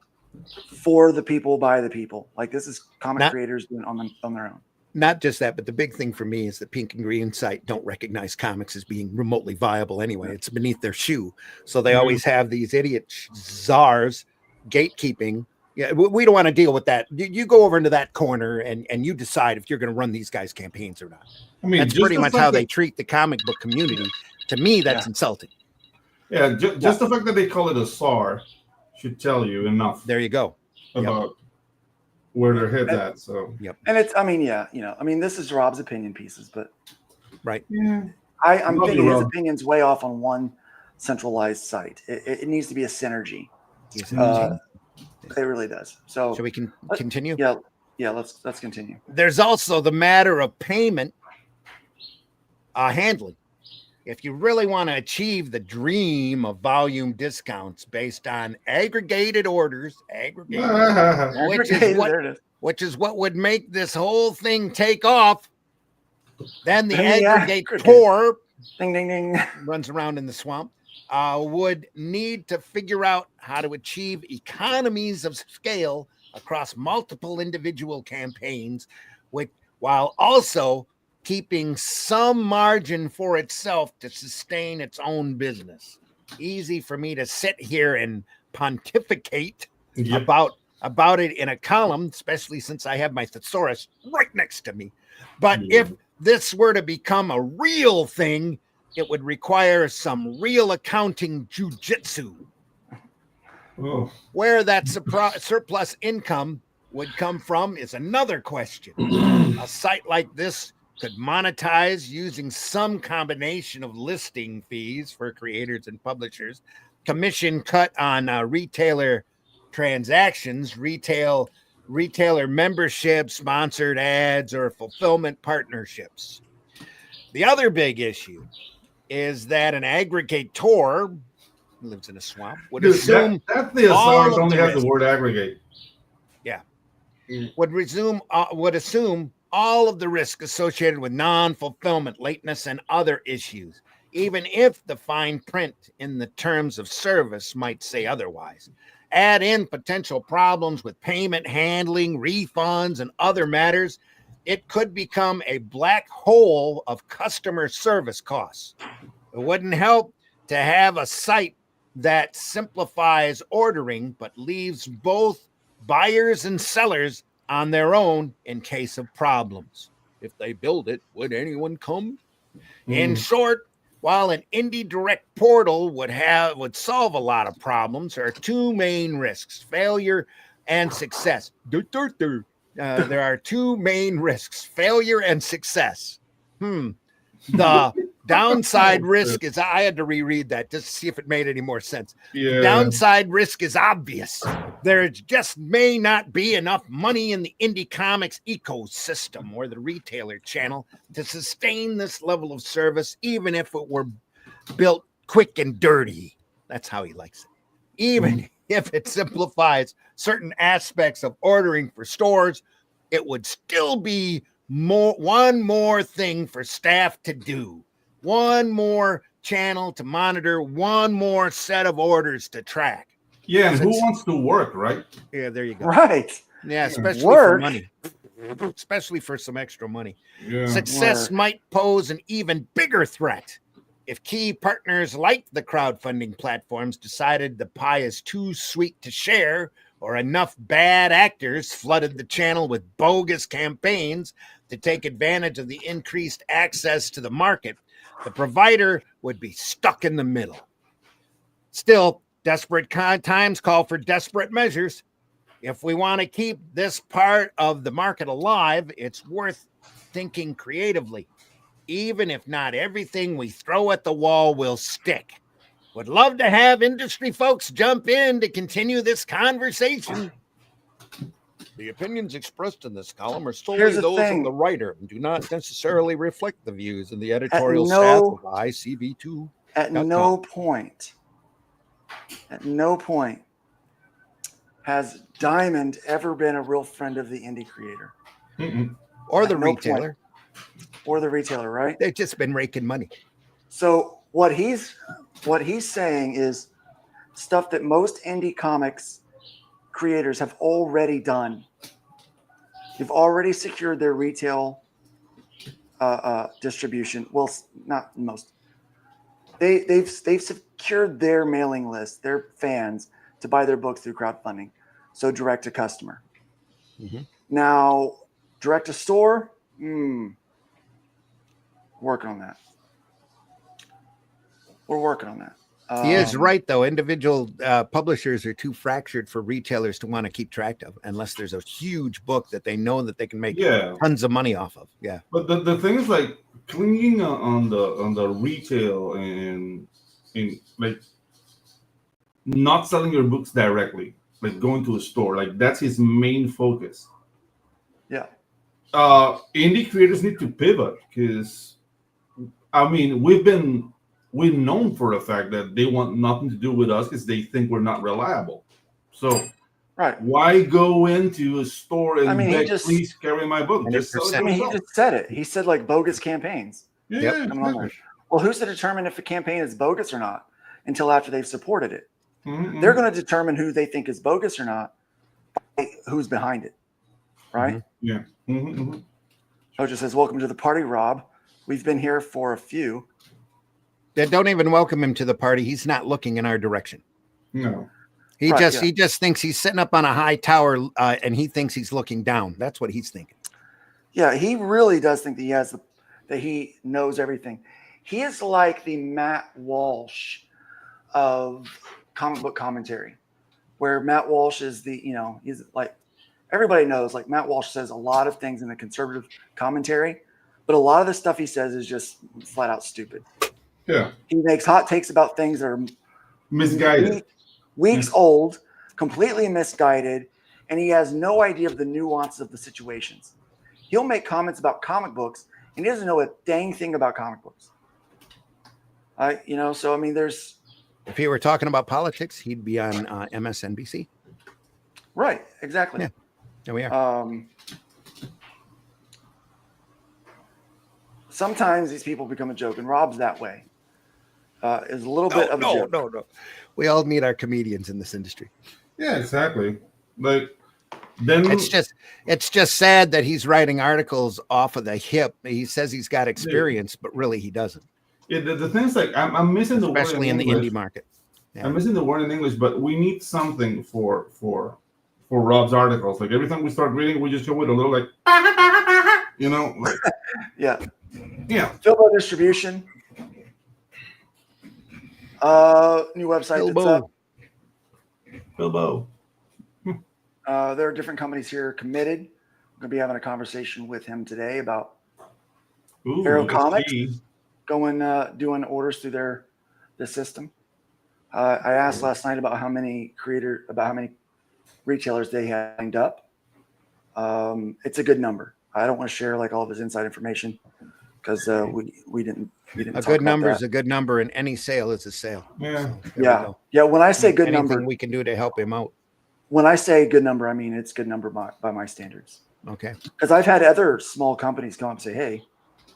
[SPEAKER 6] for the people, by the people. Like, this is comic creators doing on their own.
[SPEAKER 7] Not just that, but the big thing for me is the pink and green site don't recognize comics as being remotely viable anyway. It's beneath their shoe. So they always have these idiot czars gatekeeping. Yeah, we don't want to deal with that. You go over into that corner and you decide if you're going to run these guys' campaigns or not. I mean, that's pretty much how they treat the comic book community. To me, that's insulting.
[SPEAKER 8] Yeah, just the fact that they call it a SAR should tell you enough.
[SPEAKER 7] There you go.
[SPEAKER 8] About where their head's at. So
[SPEAKER 6] and it's, this is Rob's opinion pieces, but
[SPEAKER 7] right.
[SPEAKER 6] Yeah, I'm thinking his opinion's way off on one centralized site. It needs to be a synergy. It really does. So
[SPEAKER 7] we can continue?
[SPEAKER 6] Yeah, let's continue.
[SPEAKER 7] There's also the matter of payment handling. If you really want to achieve the dream of volume discounts based on aggregated orders, which is what would make this whole thing take off, then the aggregator
[SPEAKER 6] ding ding ding
[SPEAKER 7] runs around in the swamp. Would need to figure out how to achieve economies of scale across multiple individual campaigns, while also keeping some margin for itself to sustain its own business. Easy for me to sit here and pontificate about it in a column, especially since I have my thesaurus right next to me. But if this were to become a real thing, it would require some real accounting jujitsu. Where that surplus income would come from is another question. A site like this could monetize using some combination of listing fees for creators and publishers, commission cut on retailer transactions, retailer membership, sponsored ads, or fulfillment partnerships. The other big issue is that an aggregator who lives in a swamp would assume
[SPEAKER 8] that the SARs only have the word aggregate.
[SPEAKER 7] Yeah. Would assume all of the risk associated with non-fulfillment, lateness, and other issues, even if the fine print in the terms of service might say otherwise. Add in potential problems with payment handling, refunds, and other matters. It could become a black hole of customer service costs. It wouldn't help to have a site that simplifies ordering, but leaves both buyers and sellers on their own in case of problems. If they build it, would anyone come? In short, while an indie direct portal would solve a lot of problems, there are two main risks: failure and success. There are two main risks: failure and success. The downside risk is, I had to reread that just to see if it made any more sense. The downside risk is obvious. There just may not be enough money in the indie comics ecosystem or the retailer channel to sustain this level of service, even if it were built quick and dirty. That's how he likes it. Even if it simplifies certain aspects of ordering for stores, it would still be one more thing for staff to do, one more channel to monitor, one more set of orders to track.
[SPEAKER 8] Yeah, and who wants to work, right?
[SPEAKER 7] Yeah, there you go.
[SPEAKER 6] Right.
[SPEAKER 7] Yeah, especially for money. Especially for some extra money.
[SPEAKER 8] Yeah.
[SPEAKER 7] Success might pose an even bigger threat. If key partners like the crowdfunding platforms decided the pie is too sweet to share, or enough bad actors flooded the channel with bogus campaigns to take advantage of the increased access to the market, the provider would be stuck in the middle. Still, desperate times call for desperate measures. If we want to keep this part of the market alive, it's worth thinking creatively, even if not everything we throw at the wall will stick. Would love to have industry folks jump in to continue this conversation. The opinions expressed in this column are solely those of the writer and do not necessarily reflect the views of the editorial staff of ICV2.
[SPEAKER 6] At no point has Diamond ever been a real friend of the indie creator.
[SPEAKER 7] Or the retailer.
[SPEAKER 6] Or the retailer, right?
[SPEAKER 7] They've just been raking money.
[SPEAKER 6] So what he's saying is stuff that most indie comics creators have already done. They've already secured their retail distribution. Well, not most. They've secured their mailing list, their fans, to buy their books through crowdfunding. So direct to customer. Now, direct to store, working on that. We're working on that.
[SPEAKER 7] He is right, though. Individual publishers are too fractured for retailers to want to keep track of, unless there's a huge book that they know that they can make tons of money off of. Yeah.
[SPEAKER 8] But the thing is, like, clinging on the retail and like not selling your books directly, like going to a store, like that's his main focus.
[SPEAKER 6] Yeah.
[SPEAKER 8] Indie creators need to pivot because, I mean, we're known for the fact that they want nothing to do with us because they think we're not reliable. So, why go into a store and beg, please carry my book?
[SPEAKER 6] He just said it. He said like bogus campaigns.
[SPEAKER 8] Yeah.
[SPEAKER 6] Well, who's to determine if a campaign is bogus or not until after they've supported it? They're going to determine who they think is bogus or not by who's behind it, right?
[SPEAKER 8] Yeah.
[SPEAKER 6] Oja says, "Welcome to the party, Rob. We've been here for a few."
[SPEAKER 7] They don't even welcome him to the party. He's not looking in our direction.
[SPEAKER 8] No.
[SPEAKER 7] He just thinks he's sitting up on a high tower and he thinks he's looking down. That's what he's thinking.
[SPEAKER 6] Yeah, he really does think that he knows everything. He is like the Matt Walsh of comic book commentary, where Matt Walsh is he's like, everybody knows, like Matt Walsh says a lot of things in the conservative commentary, but a lot of the stuff he says is just flat out stupid.
[SPEAKER 8] Yeah.
[SPEAKER 6] He makes hot takes about things that are
[SPEAKER 8] misguided,
[SPEAKER 6] weeks old, completely misguided, and he has no idea of the nuances of the situations. He'll make comments about comic books, and he doesn't know a dang thing about comic books. So I mean, there's.
[SPEAKER 7] If he were talking about politics, he'd be on MSNBC.
[SPEAKER 6] Right. Exactly.
[SPEAKER 7] Yeah. There we are.
[SPEAKER 6] Sometimes these people become a joke, and Rob's that way. Is a little bit of a joke.
[SPEAKER 7] No. We all meet our comedians in this industry.
[SPEAKER 8] Yeah, exactly. Like then
[SPEAKER 7] it's just sad that he's writing articles off of the hip. He says he's got experience, but really he doesn't.
[SPEAKER 8] Yeah, the thing is, like, I'm missing the word,
[SPEAKER 7] especially in the indie market.
[SPEAKER 8] Yeah. I'm missing the word in English, but we need something for Rob's articles. Like every time we start reading, we just go with a little like, like,
[SPEAKER 6] yeah.
[SPEAKER 8] Filbo
[SPEAKER 6] distribution. New website that's up.
[SPEAKER 8] Filbo.
[SPEAKER 6] There are different companies here committed. I'm gonna be having a conversation with him today about Arrow Comics doing orders through the system. I asked last night about how many retailers they had lined up. It's a good number. I don't want to share like all of his inside information because we didn't.
[SPEAKER 7] A good number is a good number, and any sale is a sale.
[SPEAKER 8] Yeah.
[SPEAKER 6] So yeah. When I say good number,
[SPEAKER 7] we can do to help him out.
[SPEAKER 6] When I say good number, I mean it's good number by my standards.
[SPEAKER 7] Okay.
[SPEAKER 6] Because I've had other small companies come up and say, "Hey,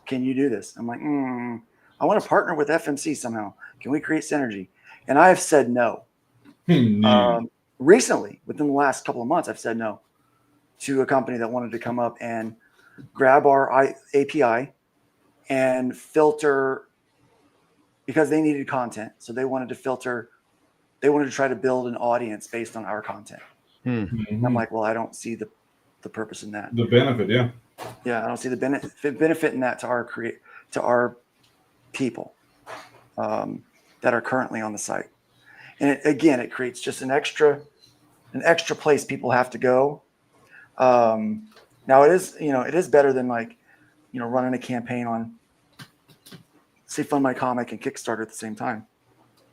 [SPEAKER 6] can you do this?" I'm like, I want to partner with FMC somehow. Can we create synergy? And I have said no. Recently, within the last couple of months, I've said no to a company that wanted to come up and grab our API and filter because they needed content. So they wanted to filter, they wanted to try to build an audience based on our content. I'm like, well, I don't see the purpose in that.
[SPEAKER 8] The benefit, yeah.
[SPEAKER 6] Yeah, I don't see the benefit in that to our people that are currently on the site. And it creates just an extra place people have to go. Now it is better than like, running a campaign on, say, Fund My Comic and Kickstarter at the same time.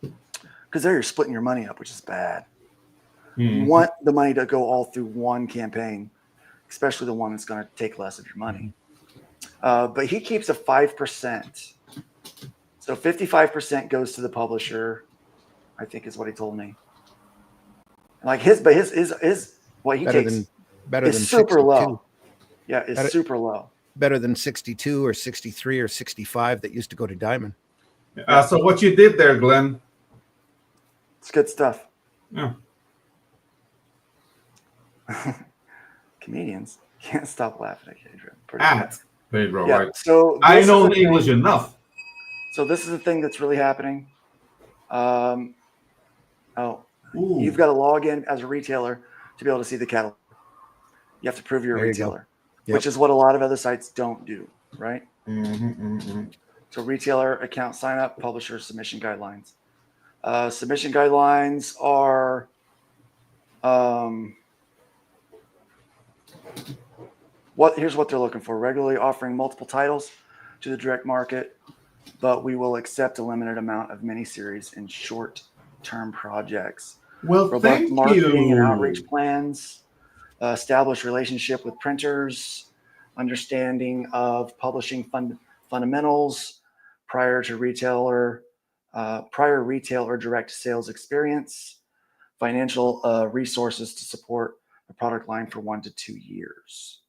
[SPEAKER 6] Because there you're splitting your money up, which is bad. You want the money to go all through one campaign, especially the one that's going to take less of your money. But he keeps a 5%. So 55% goes to the publisher, I think is what he told me. Like his what he takes
[SPEAKER 7] better than
[SPEAKER 6] super
[SPEAKER 7] 62.
[SPEAKER 6] low. Yeah, it's super low.
[SPEAKER 7] Better than 62 or 63 or 65 that used to go to Diamond.
[SPEAKER 8] So what you did there, Glenn?
[SPEAKER 6] It's good stuff.
[SPEAKER 8] Yeah.
[SPEAKER 6] Comedians can't stop laughing at
[SPEAKER 8] Pedro,
[SPEAKER 6] yeah,
[SPEAKER 8] right?
[SPEAKER 6] So
[SPEAKER 8] I know English enough.
[SPEAKER 6] So this is the thing that's really happening. You've got to log in as a retailer to be able to see the catalog. You have to prove you're a retailer, which is what a lot of other sites don't do, right? So retailer account sign up, publisher submission guidelines. Submission guidelines are here's what they're looking for: regularly offering multiple titles to the direct market, but we will accept a limited amount of miniseries and short-term projects.
[SPEAKER 8] Well,
[SPEAKER 6] robust marketing and outreach plans, establish relationship with printers, understanding of publishing fundamentals, prior retail or direct sales experience, financial resources to support a product line for 1 to 2 years.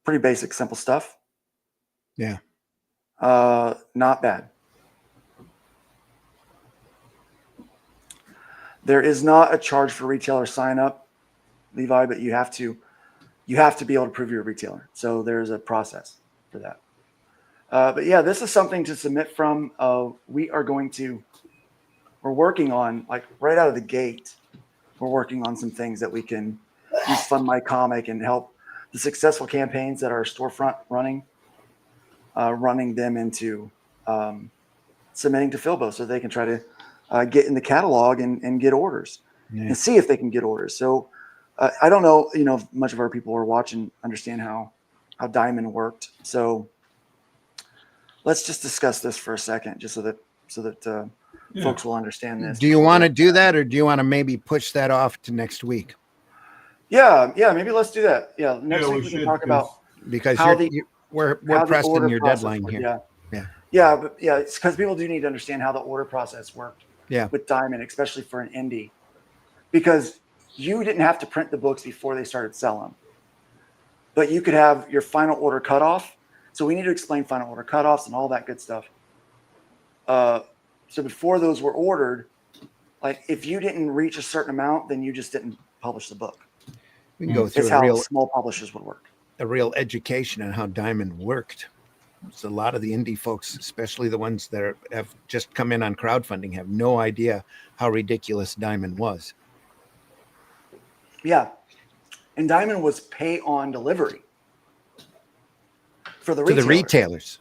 [SPEAKER 6] Pretty basic, simple stuff.
[SPEAKER 7] Yeah.
[SPEAKER 6] Not bad. There is not a charge for retailer sign up, Levi, but you have to be able to prove you're a retailer. So there's a process for that. But yeah, this is something to submit from. We're working on, like right out of the gate, we're working on some things that we can use Fund My Comic and help the successful campaigns that our storefront running them into submitting to Filbo so they can try to get in the catalog and get orders and see if they can get orders. So I don't know, if much of our people who are watching understand how Diamond worked. So let's just discuss this for a second, just so that folks will understand this.
[SPEAKER 7] Do you want to do that, or do you want to maybe push that off to next week?
[SPEAKER 6] Yeah, maybe let's do that. Yeah, next week we can talk about
[SPEAKER 7] because we're pressed in your deadline here.
[SPEAKER 6] But it's because people do need to understand how the order process worked.
[SPEAKER 7] Yeah,
[SPEAKER 6] with Diamond, especially for an indie, because you didn't have to print the books before they started selling, but you could have your final order cutoff. So we need to explain final order cutoffs and all that good stuff. So before those were ordered, like if you didn't reach a certain amount, then you just didn't publish the book.
[SPEAKER 7] We can go through
[SPEAKER 6] how small publishers would work.
[SPEAKER 7] A real education on how Diamond worked. So a lot of the indie folks, especially the ones that have just come in on crowdfunding, have no idea how ridiculous Diamond was.
[SPEAKER 6] Yeah. And Diamond was pay on delivery for the
[SPEAKER 7] retailers.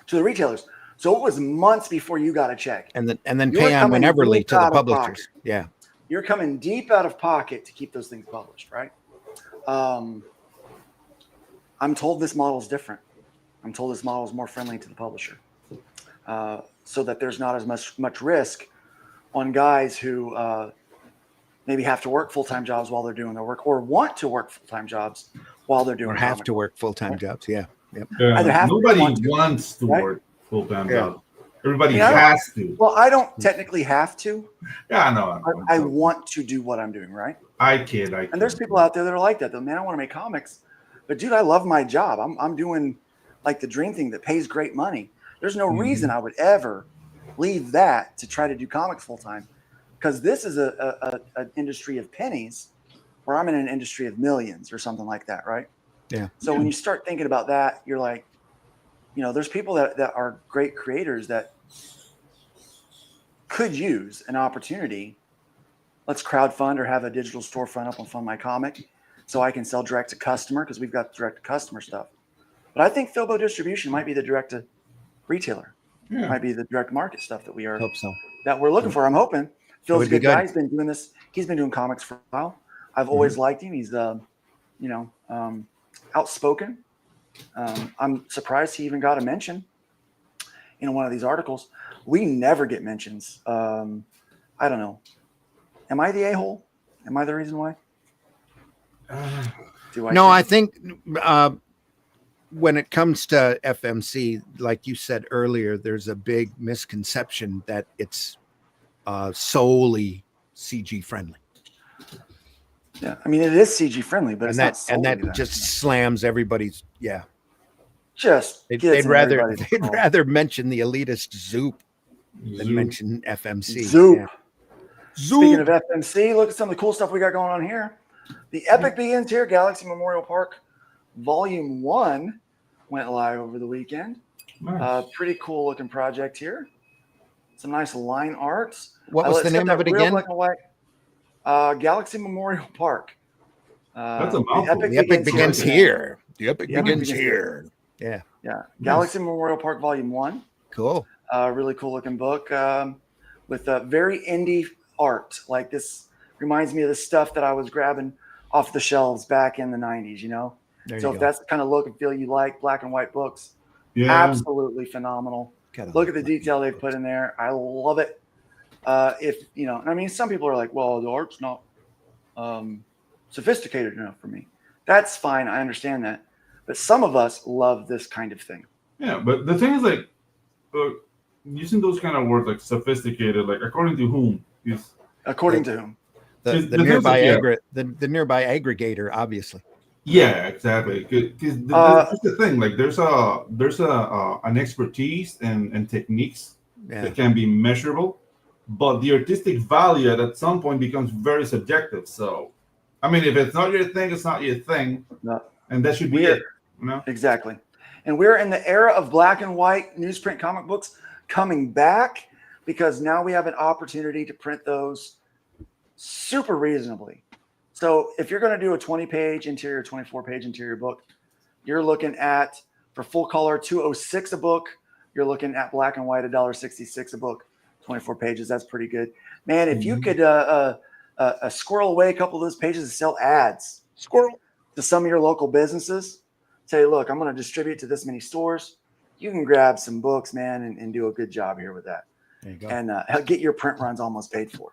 [SPEAKER 6] To the retailers. So it was months before you got a check.
[SPEAKER 7] And then pay on Wheneverly to the publishers. Yeah.
[SPEAKER 6] You're coming deep out of pocket to keep those things published, right? I'm told this model is different. I'm told this model is more friendly to the publisher, so that there's not as much risk on guys who maybe have to work full-time jobs while they're doing their work, or want to work full-time jobs while they're doing.
[SPEAKER 7] Or have to work full-time jobs. Yeah. Yep.
[SPEAKER 8] Nobody wants to work full-time jobs. Everybody has to.
[SPEAKER 6] Well, I don't technically have to.
[SPEAKER 8] Yeah, I know.
[SPEAKER 6] I want to do what I'm doing, right?
[SPEAKER 8] I kid.
[SPEAKER 6] And there's people out there that are like that. Though, man, I want to make comics, but dude, I love my job. I'm doing like the dream thing that pays great money. There's no reason I would ever leave that to try to do comics full time, because this is an industry of pennies, where I'm in an industry of millions or something like that, right?
[SPEAKER 7] Yeah.
[SPEAKER 6] So when you start thinking about that, you're like, there's people that are great creators that could use an opportunity. Let's crowdfund or have a digital storefront up on Fund My Comic so I can sell direct to customer, because we've got direct to customer stuff. But I think Philbo Distribution might be the direct to retailer.
[SPEAKER 8] Yeah.
[SPEAKER 6] Might be the direct market stuff that we're looking for. I'm hoping. Phil's a good guy. He's been doing this. He's been doing comics for a while. I've always liked him. He's outspoken. I'm surprised he even got a mention in one of these articles. We never get mentions. I don't know. Am I the a-hole? Am I the reason why?
[SPEAKER 7] I think when it comes to FMC, like you said earlier, there's a big misconception that it's solely CG friendly.
[SPEAKER 6] Yeah, I mean, it is CG friendly, but
[SPEAKER 7] that just slams everybody's. Yeah,
[SPEAKER 6] they'd
[SPEAKER 7] rather mention the elitist Zoop than mention FMC.
[SPEAKER 6] Zoop.
[SPEAKER 7] Yeah.
[SPEAKER 6] Speaking of FMC, look at some of the cool stuff we got going on here. The Epic Begins Here, Galaxy Memorial Park, Volume 1 went live over the weekend.
[SPEAKER 8] Nice.
[SPEAKER 6] Pretty cool looking project here. Some nice line arts.
[SPEAKER 7] What was the name of it again?
[SPEAKER 6] Black and white, Galaxy Memorial Park.
[SPEAKER 8] That's a mouthful.
[SPEAKER 7] The Epic Begins Here. The Epic Begins Here. Yeah.
[SPEAKER 6] Galaxy Memorial Park Volume 1.
[SPEAKER 7] Cool.
[SPEAKER 6] Really cool looking book with a very indie art. Like, this reminds me of the stuff that I was grabbing off the shelves back in the 90s, So if that's the kind of look and feel you like, black and white books, absolutely phenomenal. Look at the detail they've put in there. I love it. Some people are like, well, the art's not sophisticated enough for me. That's fine. I understand that. But some of us love this kind of thing.
[SPEAKER 8] Yeah, but the thing is, like, using those kind of words like sophisticated, like according to whom?
[SPEAKER 6] According to whom?
[SPEAKER 7] The nearby aggregator, obviously.
[SPEAKER 8] Yeah, exactly. Because that's the thing. Like, there's an expertise and techniques that can be measurable, but the artistic value at some point becomes very subjective. So, I mean, if it's not your thing, it's not your thing, and that should be it.
[SPEAKER 6] Exactly. And we're in the era of black and white newsprint comic books coming back, because now we have an opportunity to print those super reasonably. So if you're going to do a 20-page interior, 24-page interior book, you're looking at, for full color, $206 a book. You're looking at black and white, $1.66 a book, 24 pages. That's pretty good. Man, if you could squirrel away a couple of those pages and sell ads to some of your local businesses, say, look, I'm going to distribute to this many stores. You can grab some books, man, and do a good job here with that.
[SPEAKER 7] There you go.
[SPEAKER 6] And get your print runs almost paid for.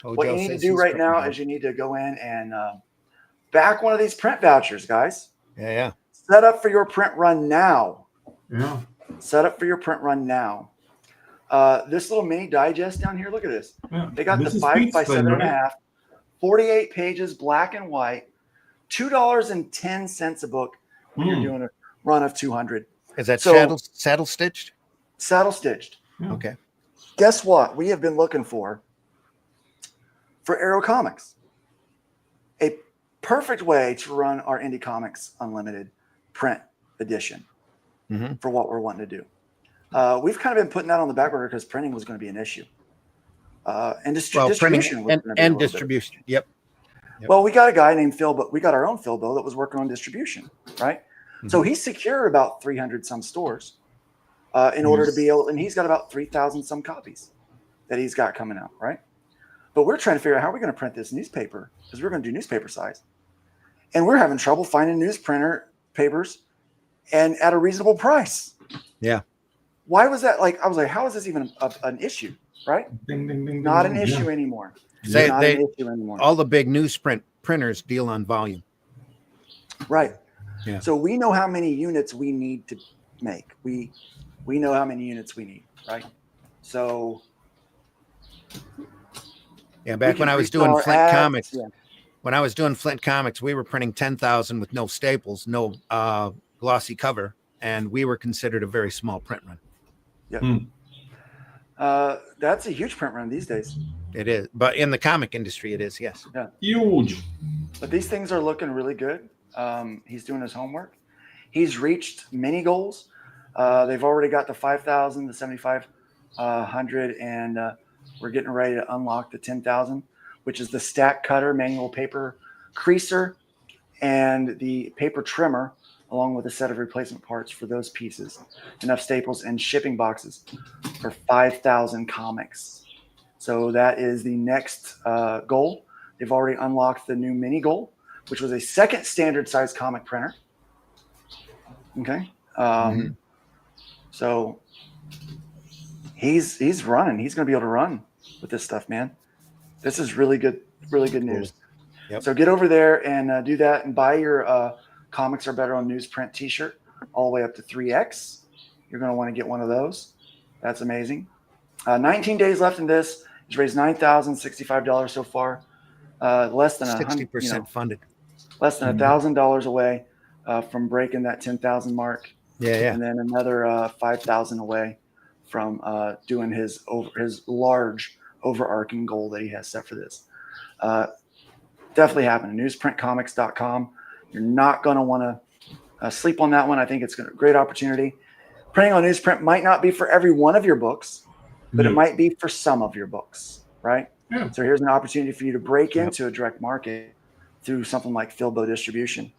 [SPEAKER 6] What you need to do right now is you need to go in and back one of these print vouchers, guys.
[SPEAKER 7] Yeah.
[SPEAKER 6] Set up for your print run now.
[SPEAKER 8] Yeah.
[SPEAKER 6] Set up for your print run now. This little mini digest down here, look at this.
[SPEAKER 8] Yeah.
[SPEAKER 6] They got the 5 by 7.5, 48 pages, black and white, $2.10 a book when you're doing a run of 200.
[SPEAKER 7] Is that saddle stitched?
[SPEAKER 6] Saddle stitched.
[SPEAKER 8] Yeah.
[SPEAKER 7] Okay.
[SPEAKER 6] Guess what? We have been looking for Arrow Comics. A perfect way to run our Indie Comics Unlimited print edition for what we're wanting to do. We've kind of been putting that on the back burner because printing was going to be an issue. And distribution.
[SPEAKER 7] And distribution. Yep.
[SPEAKER 6] Well, we got a guy named Phil, but we got our own Philbo that was working on distribution, right? So he's secured about 300 some stores in order to be able, and he's got about 3,000 some copies that he's got coming out, right? But we're trying to figure out how we're going to print this newspaper, because we're going to do newspaper size. And we're having trouble finding newsprinter papers and at a reasonable price.
[SPEAKER 7] Yeah.
[SPEAKER 6] Why was that? Like, I was like, how is this even an issue, right?
[SPEAKER 8] Ding, ding, ding,
[SPEAKER 6] Not
[SPEAKER 8] ding,
[SPEAKER 6] an issue
[SPEAKER 8] yeah.
[SPEAKER 6] anymore.
[SPEAKER 7] An issue anymore. All the big newsprint printers deal on volume.
[SPEAKER 6] Right.
[SPEAKER 7] Yeah.
[SPEAKER 6] So we know how many units we need to make. We know how many units we need, right? So
[SPEAKER 7] yeah, back when I was doing Flint Comics, we were printing 10,000 with no staples, no glossy cover, and we were considered a very small print run.
[SPEAKER 6] Yeah. That's a huge print run these days.
[SPEAKER 7] It is, but in the comic industry, it is, yes.
[SPEAKER 6] Yeah.
[SPEAKER 8] Huge.
[SPEAKER 6] But these things are looking really good. He's doing his homework. He's reached many goals. They've already got the 5,000, the 7,500, and we're getting ready to unlock the 10,000, which is the stack cutter, manual paper creaser, and the paper trimmer, along with a set of replacement parts for those pieces, enough staples and shipping boxes for 5,000 comics. So that is the next goal. They've already unlocked the new mini goal, which was a second standard size comic printer. Okay. So he's running. He's going to be able to run with this stuff, man. This is really good news.
[SPEAKER 7] Yep.
[SPEAKER 6] So get over there and do that and buy your Comics Are Better on Newsprint t-shirt all the way up to 3X. You're going to want to get one of those. That's amazing. 19 days left in this. He's raised $9,065 so far. Less than
[SPEAKER 7] 60% funded.
[SPEAKER 6] Less than $1,000 away from breaking that 10,000 mark.
[SPEAKER 7] Yeah.
[SPEAKER 6] And then another 5,000 away from doing his large overarching goal that he has set for this. Definitely happening. Newsprintcomics.com. You're not going to want to sleep on that one. I think it's a great opportunity. Printing on newsprint might not be for every one of your books, but it might be for some of your books, right?
[SPEAKER 8] Yeah.
[SPEAKER 6] So here's an opportunity for you to break into a direct market through something like Philbo distribution.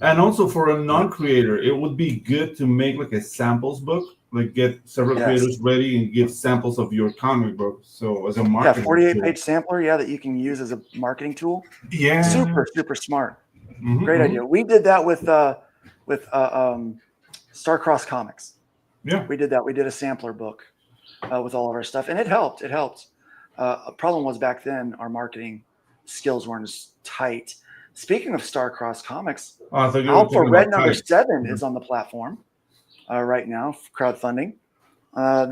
[SPEAKER 8] And also for a non-creator, it would be good to make like a samples book, like get several creators ready and give samples of your comic book. So as a marketing
[SPEAKER 6] 48-page sampler, that you can use as a marketing tool.
[SPEAKER 8] Yeah.
[SPEAKER 6] Super smart. Great idea. We did that with Starcross Comics.
[SPEAKER 8] Yeah.
[SPEAKER 6] We did that. We did a sampler book with all of our stuff, and it helped. A problem was back then our marketing skills weren't as tight. Speaking of Starcross Comics, Alpha Red number 7 is on the platform right now, crowdfunding.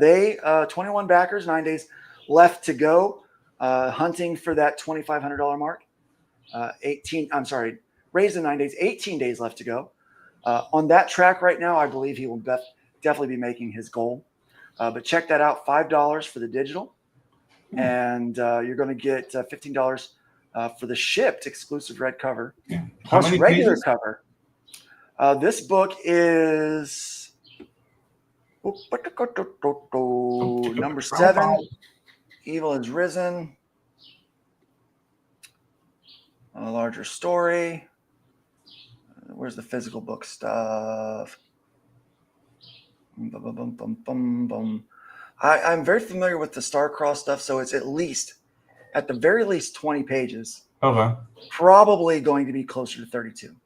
[SPEAKER 6] They 21 backers, 9 days left to go, hunting for that $2,500 mark. Raised in 9 days, 18 days left to go. On that track right now, I believe he will definitely be making his goal. But check that out, $5 for the digital. And you're going to get $15 for the shipped exclusive red cover, plus regular cover. This book is number 7. Evil is Risen. A larger story. Where's the physical book stuff? I'm very familiar with the Starcross stuff, so it's at the very least 20 pages.
[SPEAKER 8] Okay.
[SPEAKER 6] Probably going to be closer to 32.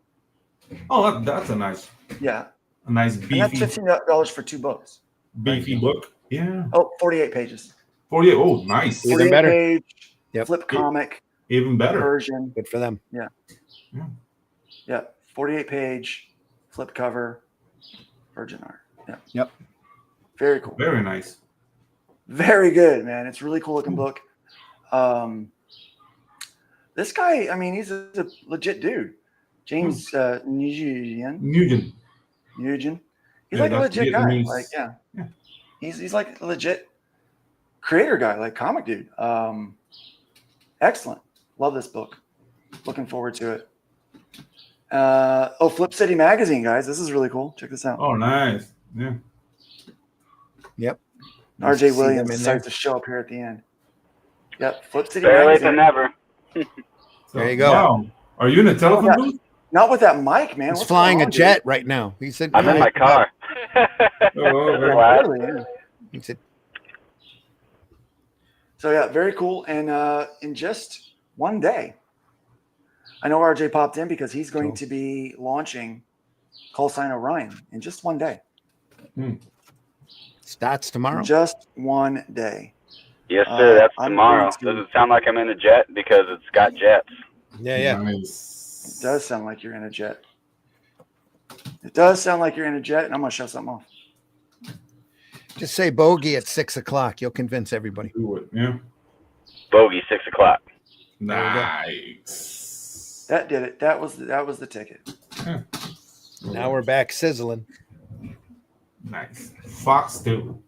[SPEAKER 8] Oh, that's a nice.
[SPEAKER 6] Yeah.
[SPEAKER 8] A nice beefy.
[SPEAKER 6] And that's $15 for 2 books.
[SPEAKER 8] Beefy book. Yeah.
[SPEAKER 6] Oh, 48 pages.
[SPEAKER 8] 48. Oh, nice.
[SPEAKER 7] Even better.
[SPEAKER 6] Page, flip comic.
[SPEAKER 8] Even better.
[SPEAKER 6] Version.
[SPEAKER 7] Good for them.
[SPEAKER 6] Yeah. 48 page flip cover virgin art. Yeah.
[SPEAKER 7] Yep.
[SPEAKER 6] Very cool.
[SPEAKER 8] Very nice.
[SPEAKER 6] Very good, man. It's a really cool looking book. This guy, I mean, he's a legit dude. James Nugent. He's like a legit guy. Like, he's like a legit creator guy, like comic dude. Excellent. Love this book. Looking forward to it. Flip City Magazine, guys. This is really cool. Check this out.
[SPEAKER 8] Oh, nice. Yeah.
[SPEAKER 7] Yep.
[SPEAKER 6] RJ Williams decides to show up here at the end. Yep. Flip City
[SPEAKER 12] Better late
[SPEAKER 6] Magazine.
[SPEAKER 12] than never.
[SPEAKER 7] There you go.
[SPEAKER 8] Wow. Are you in a telephone booth?
[SPEAKER 6] Not with that mic, man.
[SPEAKER 7] He's
[SPEAKER 6] What's
[SPEAKER 7] flying
[SPEAKER 6] going
[SPEAKER 7] a
[SPEAKER 6] on,
[SPEAKER 7] jet
[SPEAKER 6] dude?
[SPEAKER 7] right now. He said,
[SPEAKER 12] I'm in my car.
[SPEAKER 6] Really, yeah.
[SPEAKER 7] He said,
[SPEAKER 6] So yeah, very cool. And in just one day, I know RJ popped in because he's going to be launching Call Sign Orion in just one day.
[SPEAKER 7] Starts tomorrow.
[SPEAKER 6] Just one day.
[SPEAKER 12] Yes, sir. That's
[SPEAKER 6] I'm
[SPEAKER 12] tomorrow.
[SPEAKER 6] going to-
[SPEAKER 12] Does it sound like I'm in a jet? Because it's got jets.
[SPEAKER 7] Yeah.
[SPEAKER 6] It does sound like you're in a jet. It does sound like you're in a jet, and I'm going to shut something off.
[SPEAKER 7] Just say bogey at 6:00. You'll convince everybody.
[SPEAKER 8] Do it. Yeah.
[SPEAKER 12] Bogey, 6:00.
[SPEAKER 8] Nice.
[SPEAKER 6] That did it. That was the ticket.
[SPEAKER 7] Now we're back sizzling.
[SPEAKER 8] Nice. Fox 2.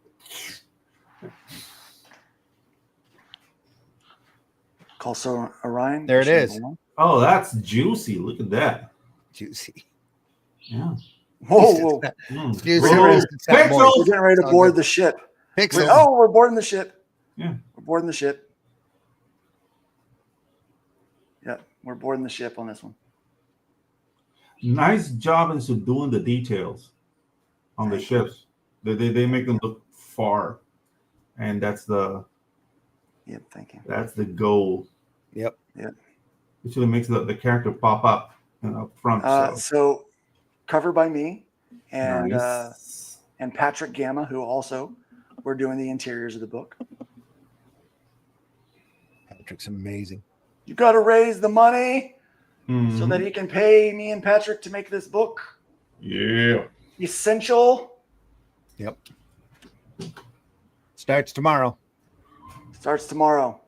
[SPEAKER 6] Call Sign Orion.
[SPEAKER 7] There it is.
[SPEAKER 8] Oh, that's juicy. Look at that.
[SPEAKER 7] Juicy.
[SPEAKER 8] Yeah.
[SPEAKER 6] Whoa.
[SPEAKER 7] Use your instant sap moist.
[SPEAKER 6] We're getting ready to board the ship.
[SPEAKER 7] Pixels.
[SPEAKER 6] We're boarding the ship.
[SPEAKER 8] Yeah.
[SPEAKER 6] We're boarding the ship. Yeah, we're boarding the ship on this one.
[SPEAKER 8] Nice job in subduing the details on the ships. They make them look far, and that's the
[SPEAKER 6] thank you.
[SPEAKER 8] That's the goal.
[SPEAKER 7] Yep.
[SPEAKER 6] Yep.
[SPEAKER 8] It really makes the character pop up up front.
[SPEAKER 6] So cover by me and
[SPEAKER 8] Nice.
[SPEAKER 6] And Patrick Gamma, who also we're doing the interiors of the book.
[SPEAKER 7] Patrick's amazing.
[SPEAKER 6] You got to raise the money so
[SPEAKER 8] Mhm.
[SPEAKER 6] that he can pay me and Patrick to make this book.
[SPEAKER 8] Yeah.
[SPEAKER 6] Essential.
[SPEAKER 7] Yep. Starts tomorrow.
[SPEAKER 6] Starts tomorrow.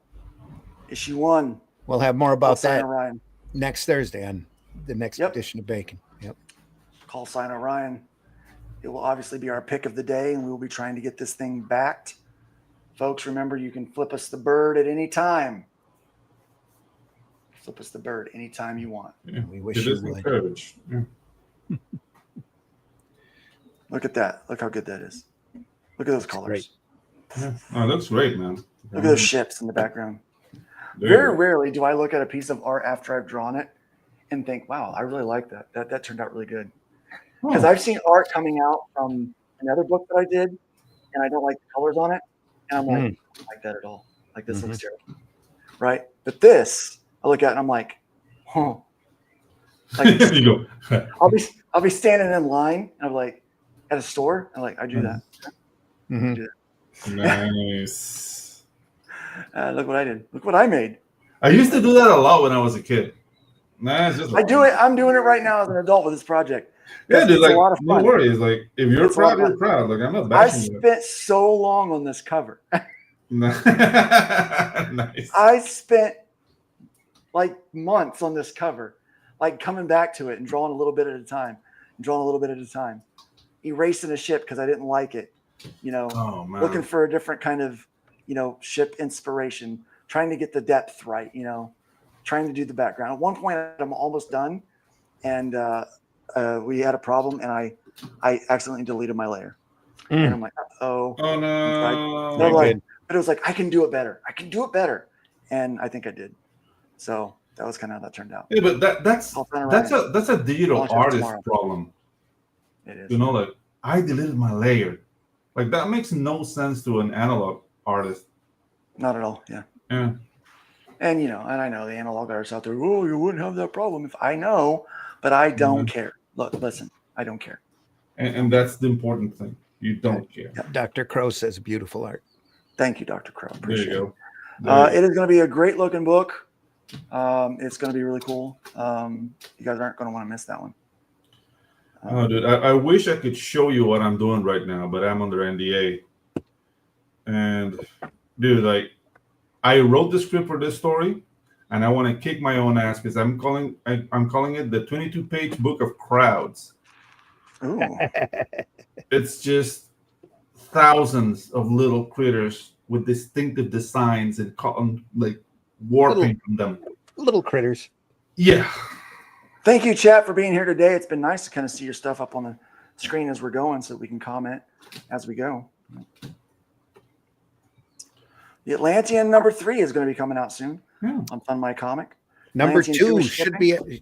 [SPEAKER 6] Issue 1.
[SPEAKER 7] We'll have more about
[SPEAKER 6] Call sign
[SPEAKER 7] that
[SPEAKER 6] Orion.
[SPEAKER 7] next Thursday on the next edition of Bacon. Yep.
[SPEAKER 6] Call sign Orion. It will obviously be our pick of the day, and we will be trying to get this thing backed. Folks, remember, you can flip us the bird at any time. Flip us the bird anytime you want.
[SPEAKER 8] Yeah.
[SPEAKER 7] We wish
[SPEAKER 8] It
[SPEAKER 7] you
[SPEAKER 8] is
[SPEAKER 7] would.
[SPEAKER 8] encouraged. Yeah.
[SPEAKER 6] Look at that. Look how good that is. Look at those colors.
[SPEAKER 8] Yeah. Oh, it looks great, man.
[SPEAKER 6] Look at those ships in the background.
[SPEAKER 8] There you
[SPEAKER 6] Very
[SPEAKER 8] go.
[SPEAKER 6] rarely do I look at a piece of art after I've drawn it and think, wow, I really like that. That turned out really good. Because I've seen art coming out from another book that I did, and I don't like the colors on it. And I'm like, I don't like that at all. Like, this looks terrible. Right? But this, I look at it and I'm like, huh. Like,
[SPEAKER 8] You go.
[SPEAKER 6] I'll be standing in line and I'm like, at a store, I'm like, I do that. I do that.
[SPEAKER 8] Nice.
[SPEAKER 6] Look what I did. Look what I made.
[SPEAKER 8] I used to do that a lot when I was a kid. Nah, it's just
[SPEAKER 6] I do it. I'm doing it right now as an adult with this project.
[SPEAKER 8] Yeah, dude,
[SPEAKER 6] It's
[SPEAKER 8] like,
[SPEAKER 6] a lot of
[SPEAKER 8] no
[SPEAKER 6] fun.
[SPEAKER 8] worries. Like, if you're
[SPEAKER 6] It's a lot
[SPEAKER 8] proud,
[SPEAKER 6] of
[SPEAKER 8] you're
[SPEAKER 6] fun.
[SPEAKER 8] proud. Like, I'm not
[SPEAKER 6] I
[SPEAKER 8] bashing you.
[SPEAKER 6] spent so long on this cover.
[SPEAKER 8] Nice.
[SPEAKER 6] I spent like months on this cover, like coming back to it and drawing a little bit at a time, erasing a ship because I didn't like it,
[SPEAKER 8] Oh, man.
[SPEAKER 6] looking for a different kind of, ship inspiration, trying to get the depth right, trying to do the background. At one point, I'm almost done, and we had a problem, and I accidentally deleted my layer. And I'm like, oh
[SPEAKER 8] no.
[SPEAKER 6] But it was like, I can do it better. And I think I did. So that was kind of how that turned out.
[SPEAKER 8] Yeah, but that's a digital
[SPEAKER 6] Launch it
[SPEAKER 8] artist
[SPEAKER 6] tomorrow.
[SPEAKER 8] problem.
[SPEAKER 6] It is.
[SPEAKER 8] Like, I deleted my layer. Like, that makes no sense to an analog artist.
[SPEAKER 6] Not at all. Yeah.
[SPEAKER 8] Yeah.
[SPEAKER 6] And, and I know the analog artists out there, oh, you wouldn't have that problem. If I know, but I don't care. Look, listen, I don't care.
[SPEAKER 8] And that's the important thing. You don't care.
[SPEAKER 7] Dr. Crow says beautiful art.
[SPEAKER 6] Thank you, Dr. Crow.
[SPEAKER 8] There you
[SPEAKER 6] Appreciate
[SPEAKER 8] go.
[SPEAKER 6] it. It is going to be a great looking book. It's going to be really cool. You guys aren't going to want to miss that one.
[SPEAKER 8] Oh, dude, I wish I could show you what I'm doing right now, but I'm under NDA. And, dude, like, I wrote the script for this story, and I want to kick my own ass because I'm calling it the 22-page book of crowds.
[SPEAKER 6] Ooh.
[SPEAKER 8] It's just thousands of little critters with distinctive designs and like warping from them.
[SPEAKER 7] Little critters.
[SPEAKER 8] Yeah.
[SPEAKER 6] Thank you, chat, for being here today. It's been nice to kind of see your stuff up on the screen as we're going so we can comment as we go. The Atlantean number 3 is going to be coming out soon on Fun My Comic.
[SPEAKER 7] Number
[SPEAKER 6] Atlantean
[SPEAKER 7] 2
[SPEAKER 6] is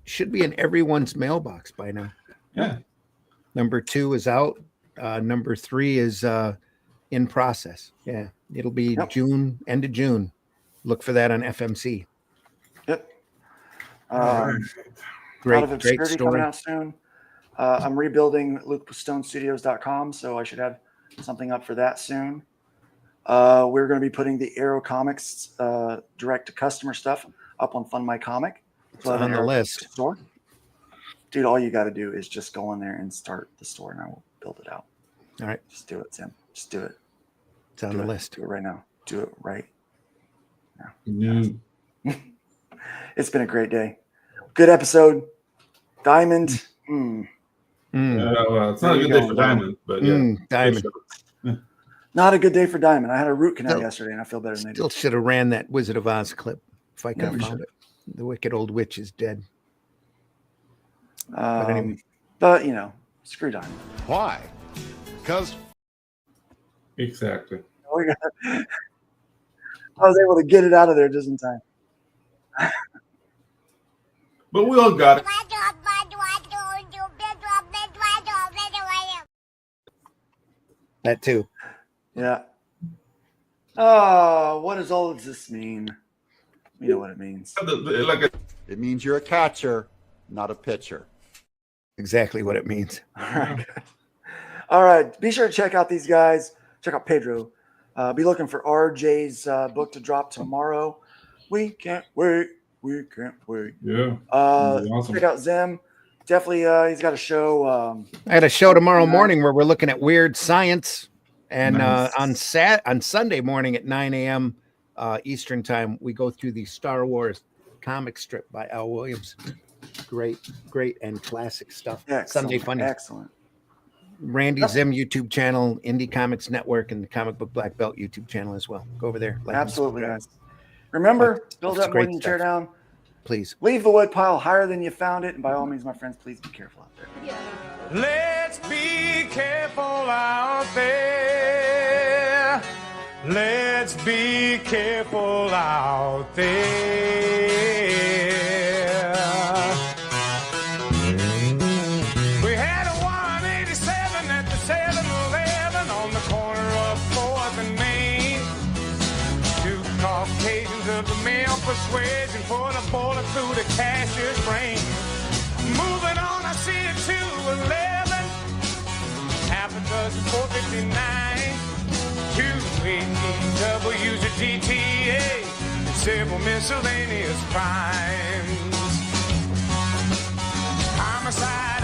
[SPEAKER 7] should be in everyone's mailbox by now.
[SPEAKER 8] Yeah.
[SPEAKER 7] Number 2 is out. Number 3 is in process. Yeah. It'll be June, end of June. Look for that on FMC.
[SPEAKER 6] Yep.
[SPEAKER 7] Great,
[SPEAKER 6] Out of Obscurity
[SPEAKER 7] great story.
[SPEAKER 6] coming out soon. I'm rebuilding LukeStoneStudios.com, so I should have something up for that soon. We're going to be putting the Arrow Comics direct-to-customer stuff up on Fun My Comic.
[SPEAKER 7] It's on the list.
[SPEAKER 6] Store. Dude, all you got to do is just go in there and start the store, and I will build it out.
[SPEAKER 7] All right.
[SPEAKER 6] Just do it, Tim. Just do it.
[SPEAKER 7] It's on the list.
[SPEAKER 6] Do it right now. Do it right now.
[SPEAKER 8] No.
[SPEAKER 6] It's been a great day. Good episode. Diamond.
[SPEAKER 8] Well, it's not a good day for Diamond, but yeah.
[SPEAKER 7] Diamond.
[SPEAKER 6] Not a good day for Diamond. I had a root canal yesterday, and I feel better than I
[SPEAKER 7] Still
[SPEAKER 6] did.
[SPEAKER 7] should have ran that Wizard of Oz clip if I could have
[SPEAKER 6] we
[SPEAKER 7] found it. The wicked old witch is dead.
[SPEAKER 6] But
[SPEAKER 7] anyway.
[SPEAKER 6] Screw Diamond.
[SPEAKER 9] Why? Because.
[SPEAKER 8] Exactly.
[SPEAKER 6] I was able to get it out of there just in time.
[SPEAKER 8] But we all got it.
[SPEAKER 7] That too.
[SPEAKER 6] Yeah. Oh, what does all of this mean? You know what it means.
[SPEAKER 9] It means you're a catcher, not a pitcher.
[SPEAKER 7] Exactly what it means.
[SPEAKER 6] All right. Be sure to check out these guys. Check out Pedro. Be looking for RJ's book to drop tomorrow. We can't wait. We can't wait.
[SPEAKER 8] Yeah.
[SPEAKER 6] Awesome. Check out Zim. Definitely, he's got a show.
[SPEAKER 7] I had a show tomorrow morning where we're looking at weird science. And
[SPEAKER 6] Nice.
[SPEAKER 7] on Sunday morning at 9 a.m. Eastern time, we go through the Star Wars comic strip by Al Williams. Great and classic stuff.
[SPEAKER 6] Excellent.
[SPEAKER 7] Sunday funny.
[SPEAKER 6] Excellent.
[SPEAKER 7] Randy Zim YouTube channel, Indie Comics Network, and the Comic Book Black Belt YouTube channel as well. Go over there.
[SPEAKER 6] Absolutely, guys. Remember, build
[SPEAKER 7] It's
[SPEAKER 6] up more
[SPEAKER 7] great
[SPEAKER 6] than you tear
[SPEAKER 7] stuff.
[SPEAKER 6] down.
[SPEAKER 7] Please.
[SPEAKER 6] Leave the wood pile higher than you found it. And by all means, my friends, please be careful out there.
[SPEAKER 13] Let's be careful out there. Let's be careful out there. We had a 187 at the 7-Eleven on the corner of 4th and Main. 2 Caucasians of the male persuasion put a bullet through the cashier's brain. Moving on, I see a 211, half a dozen 459, 2 AEWs, a GTA, and several miscellaneous crimes. Homicide,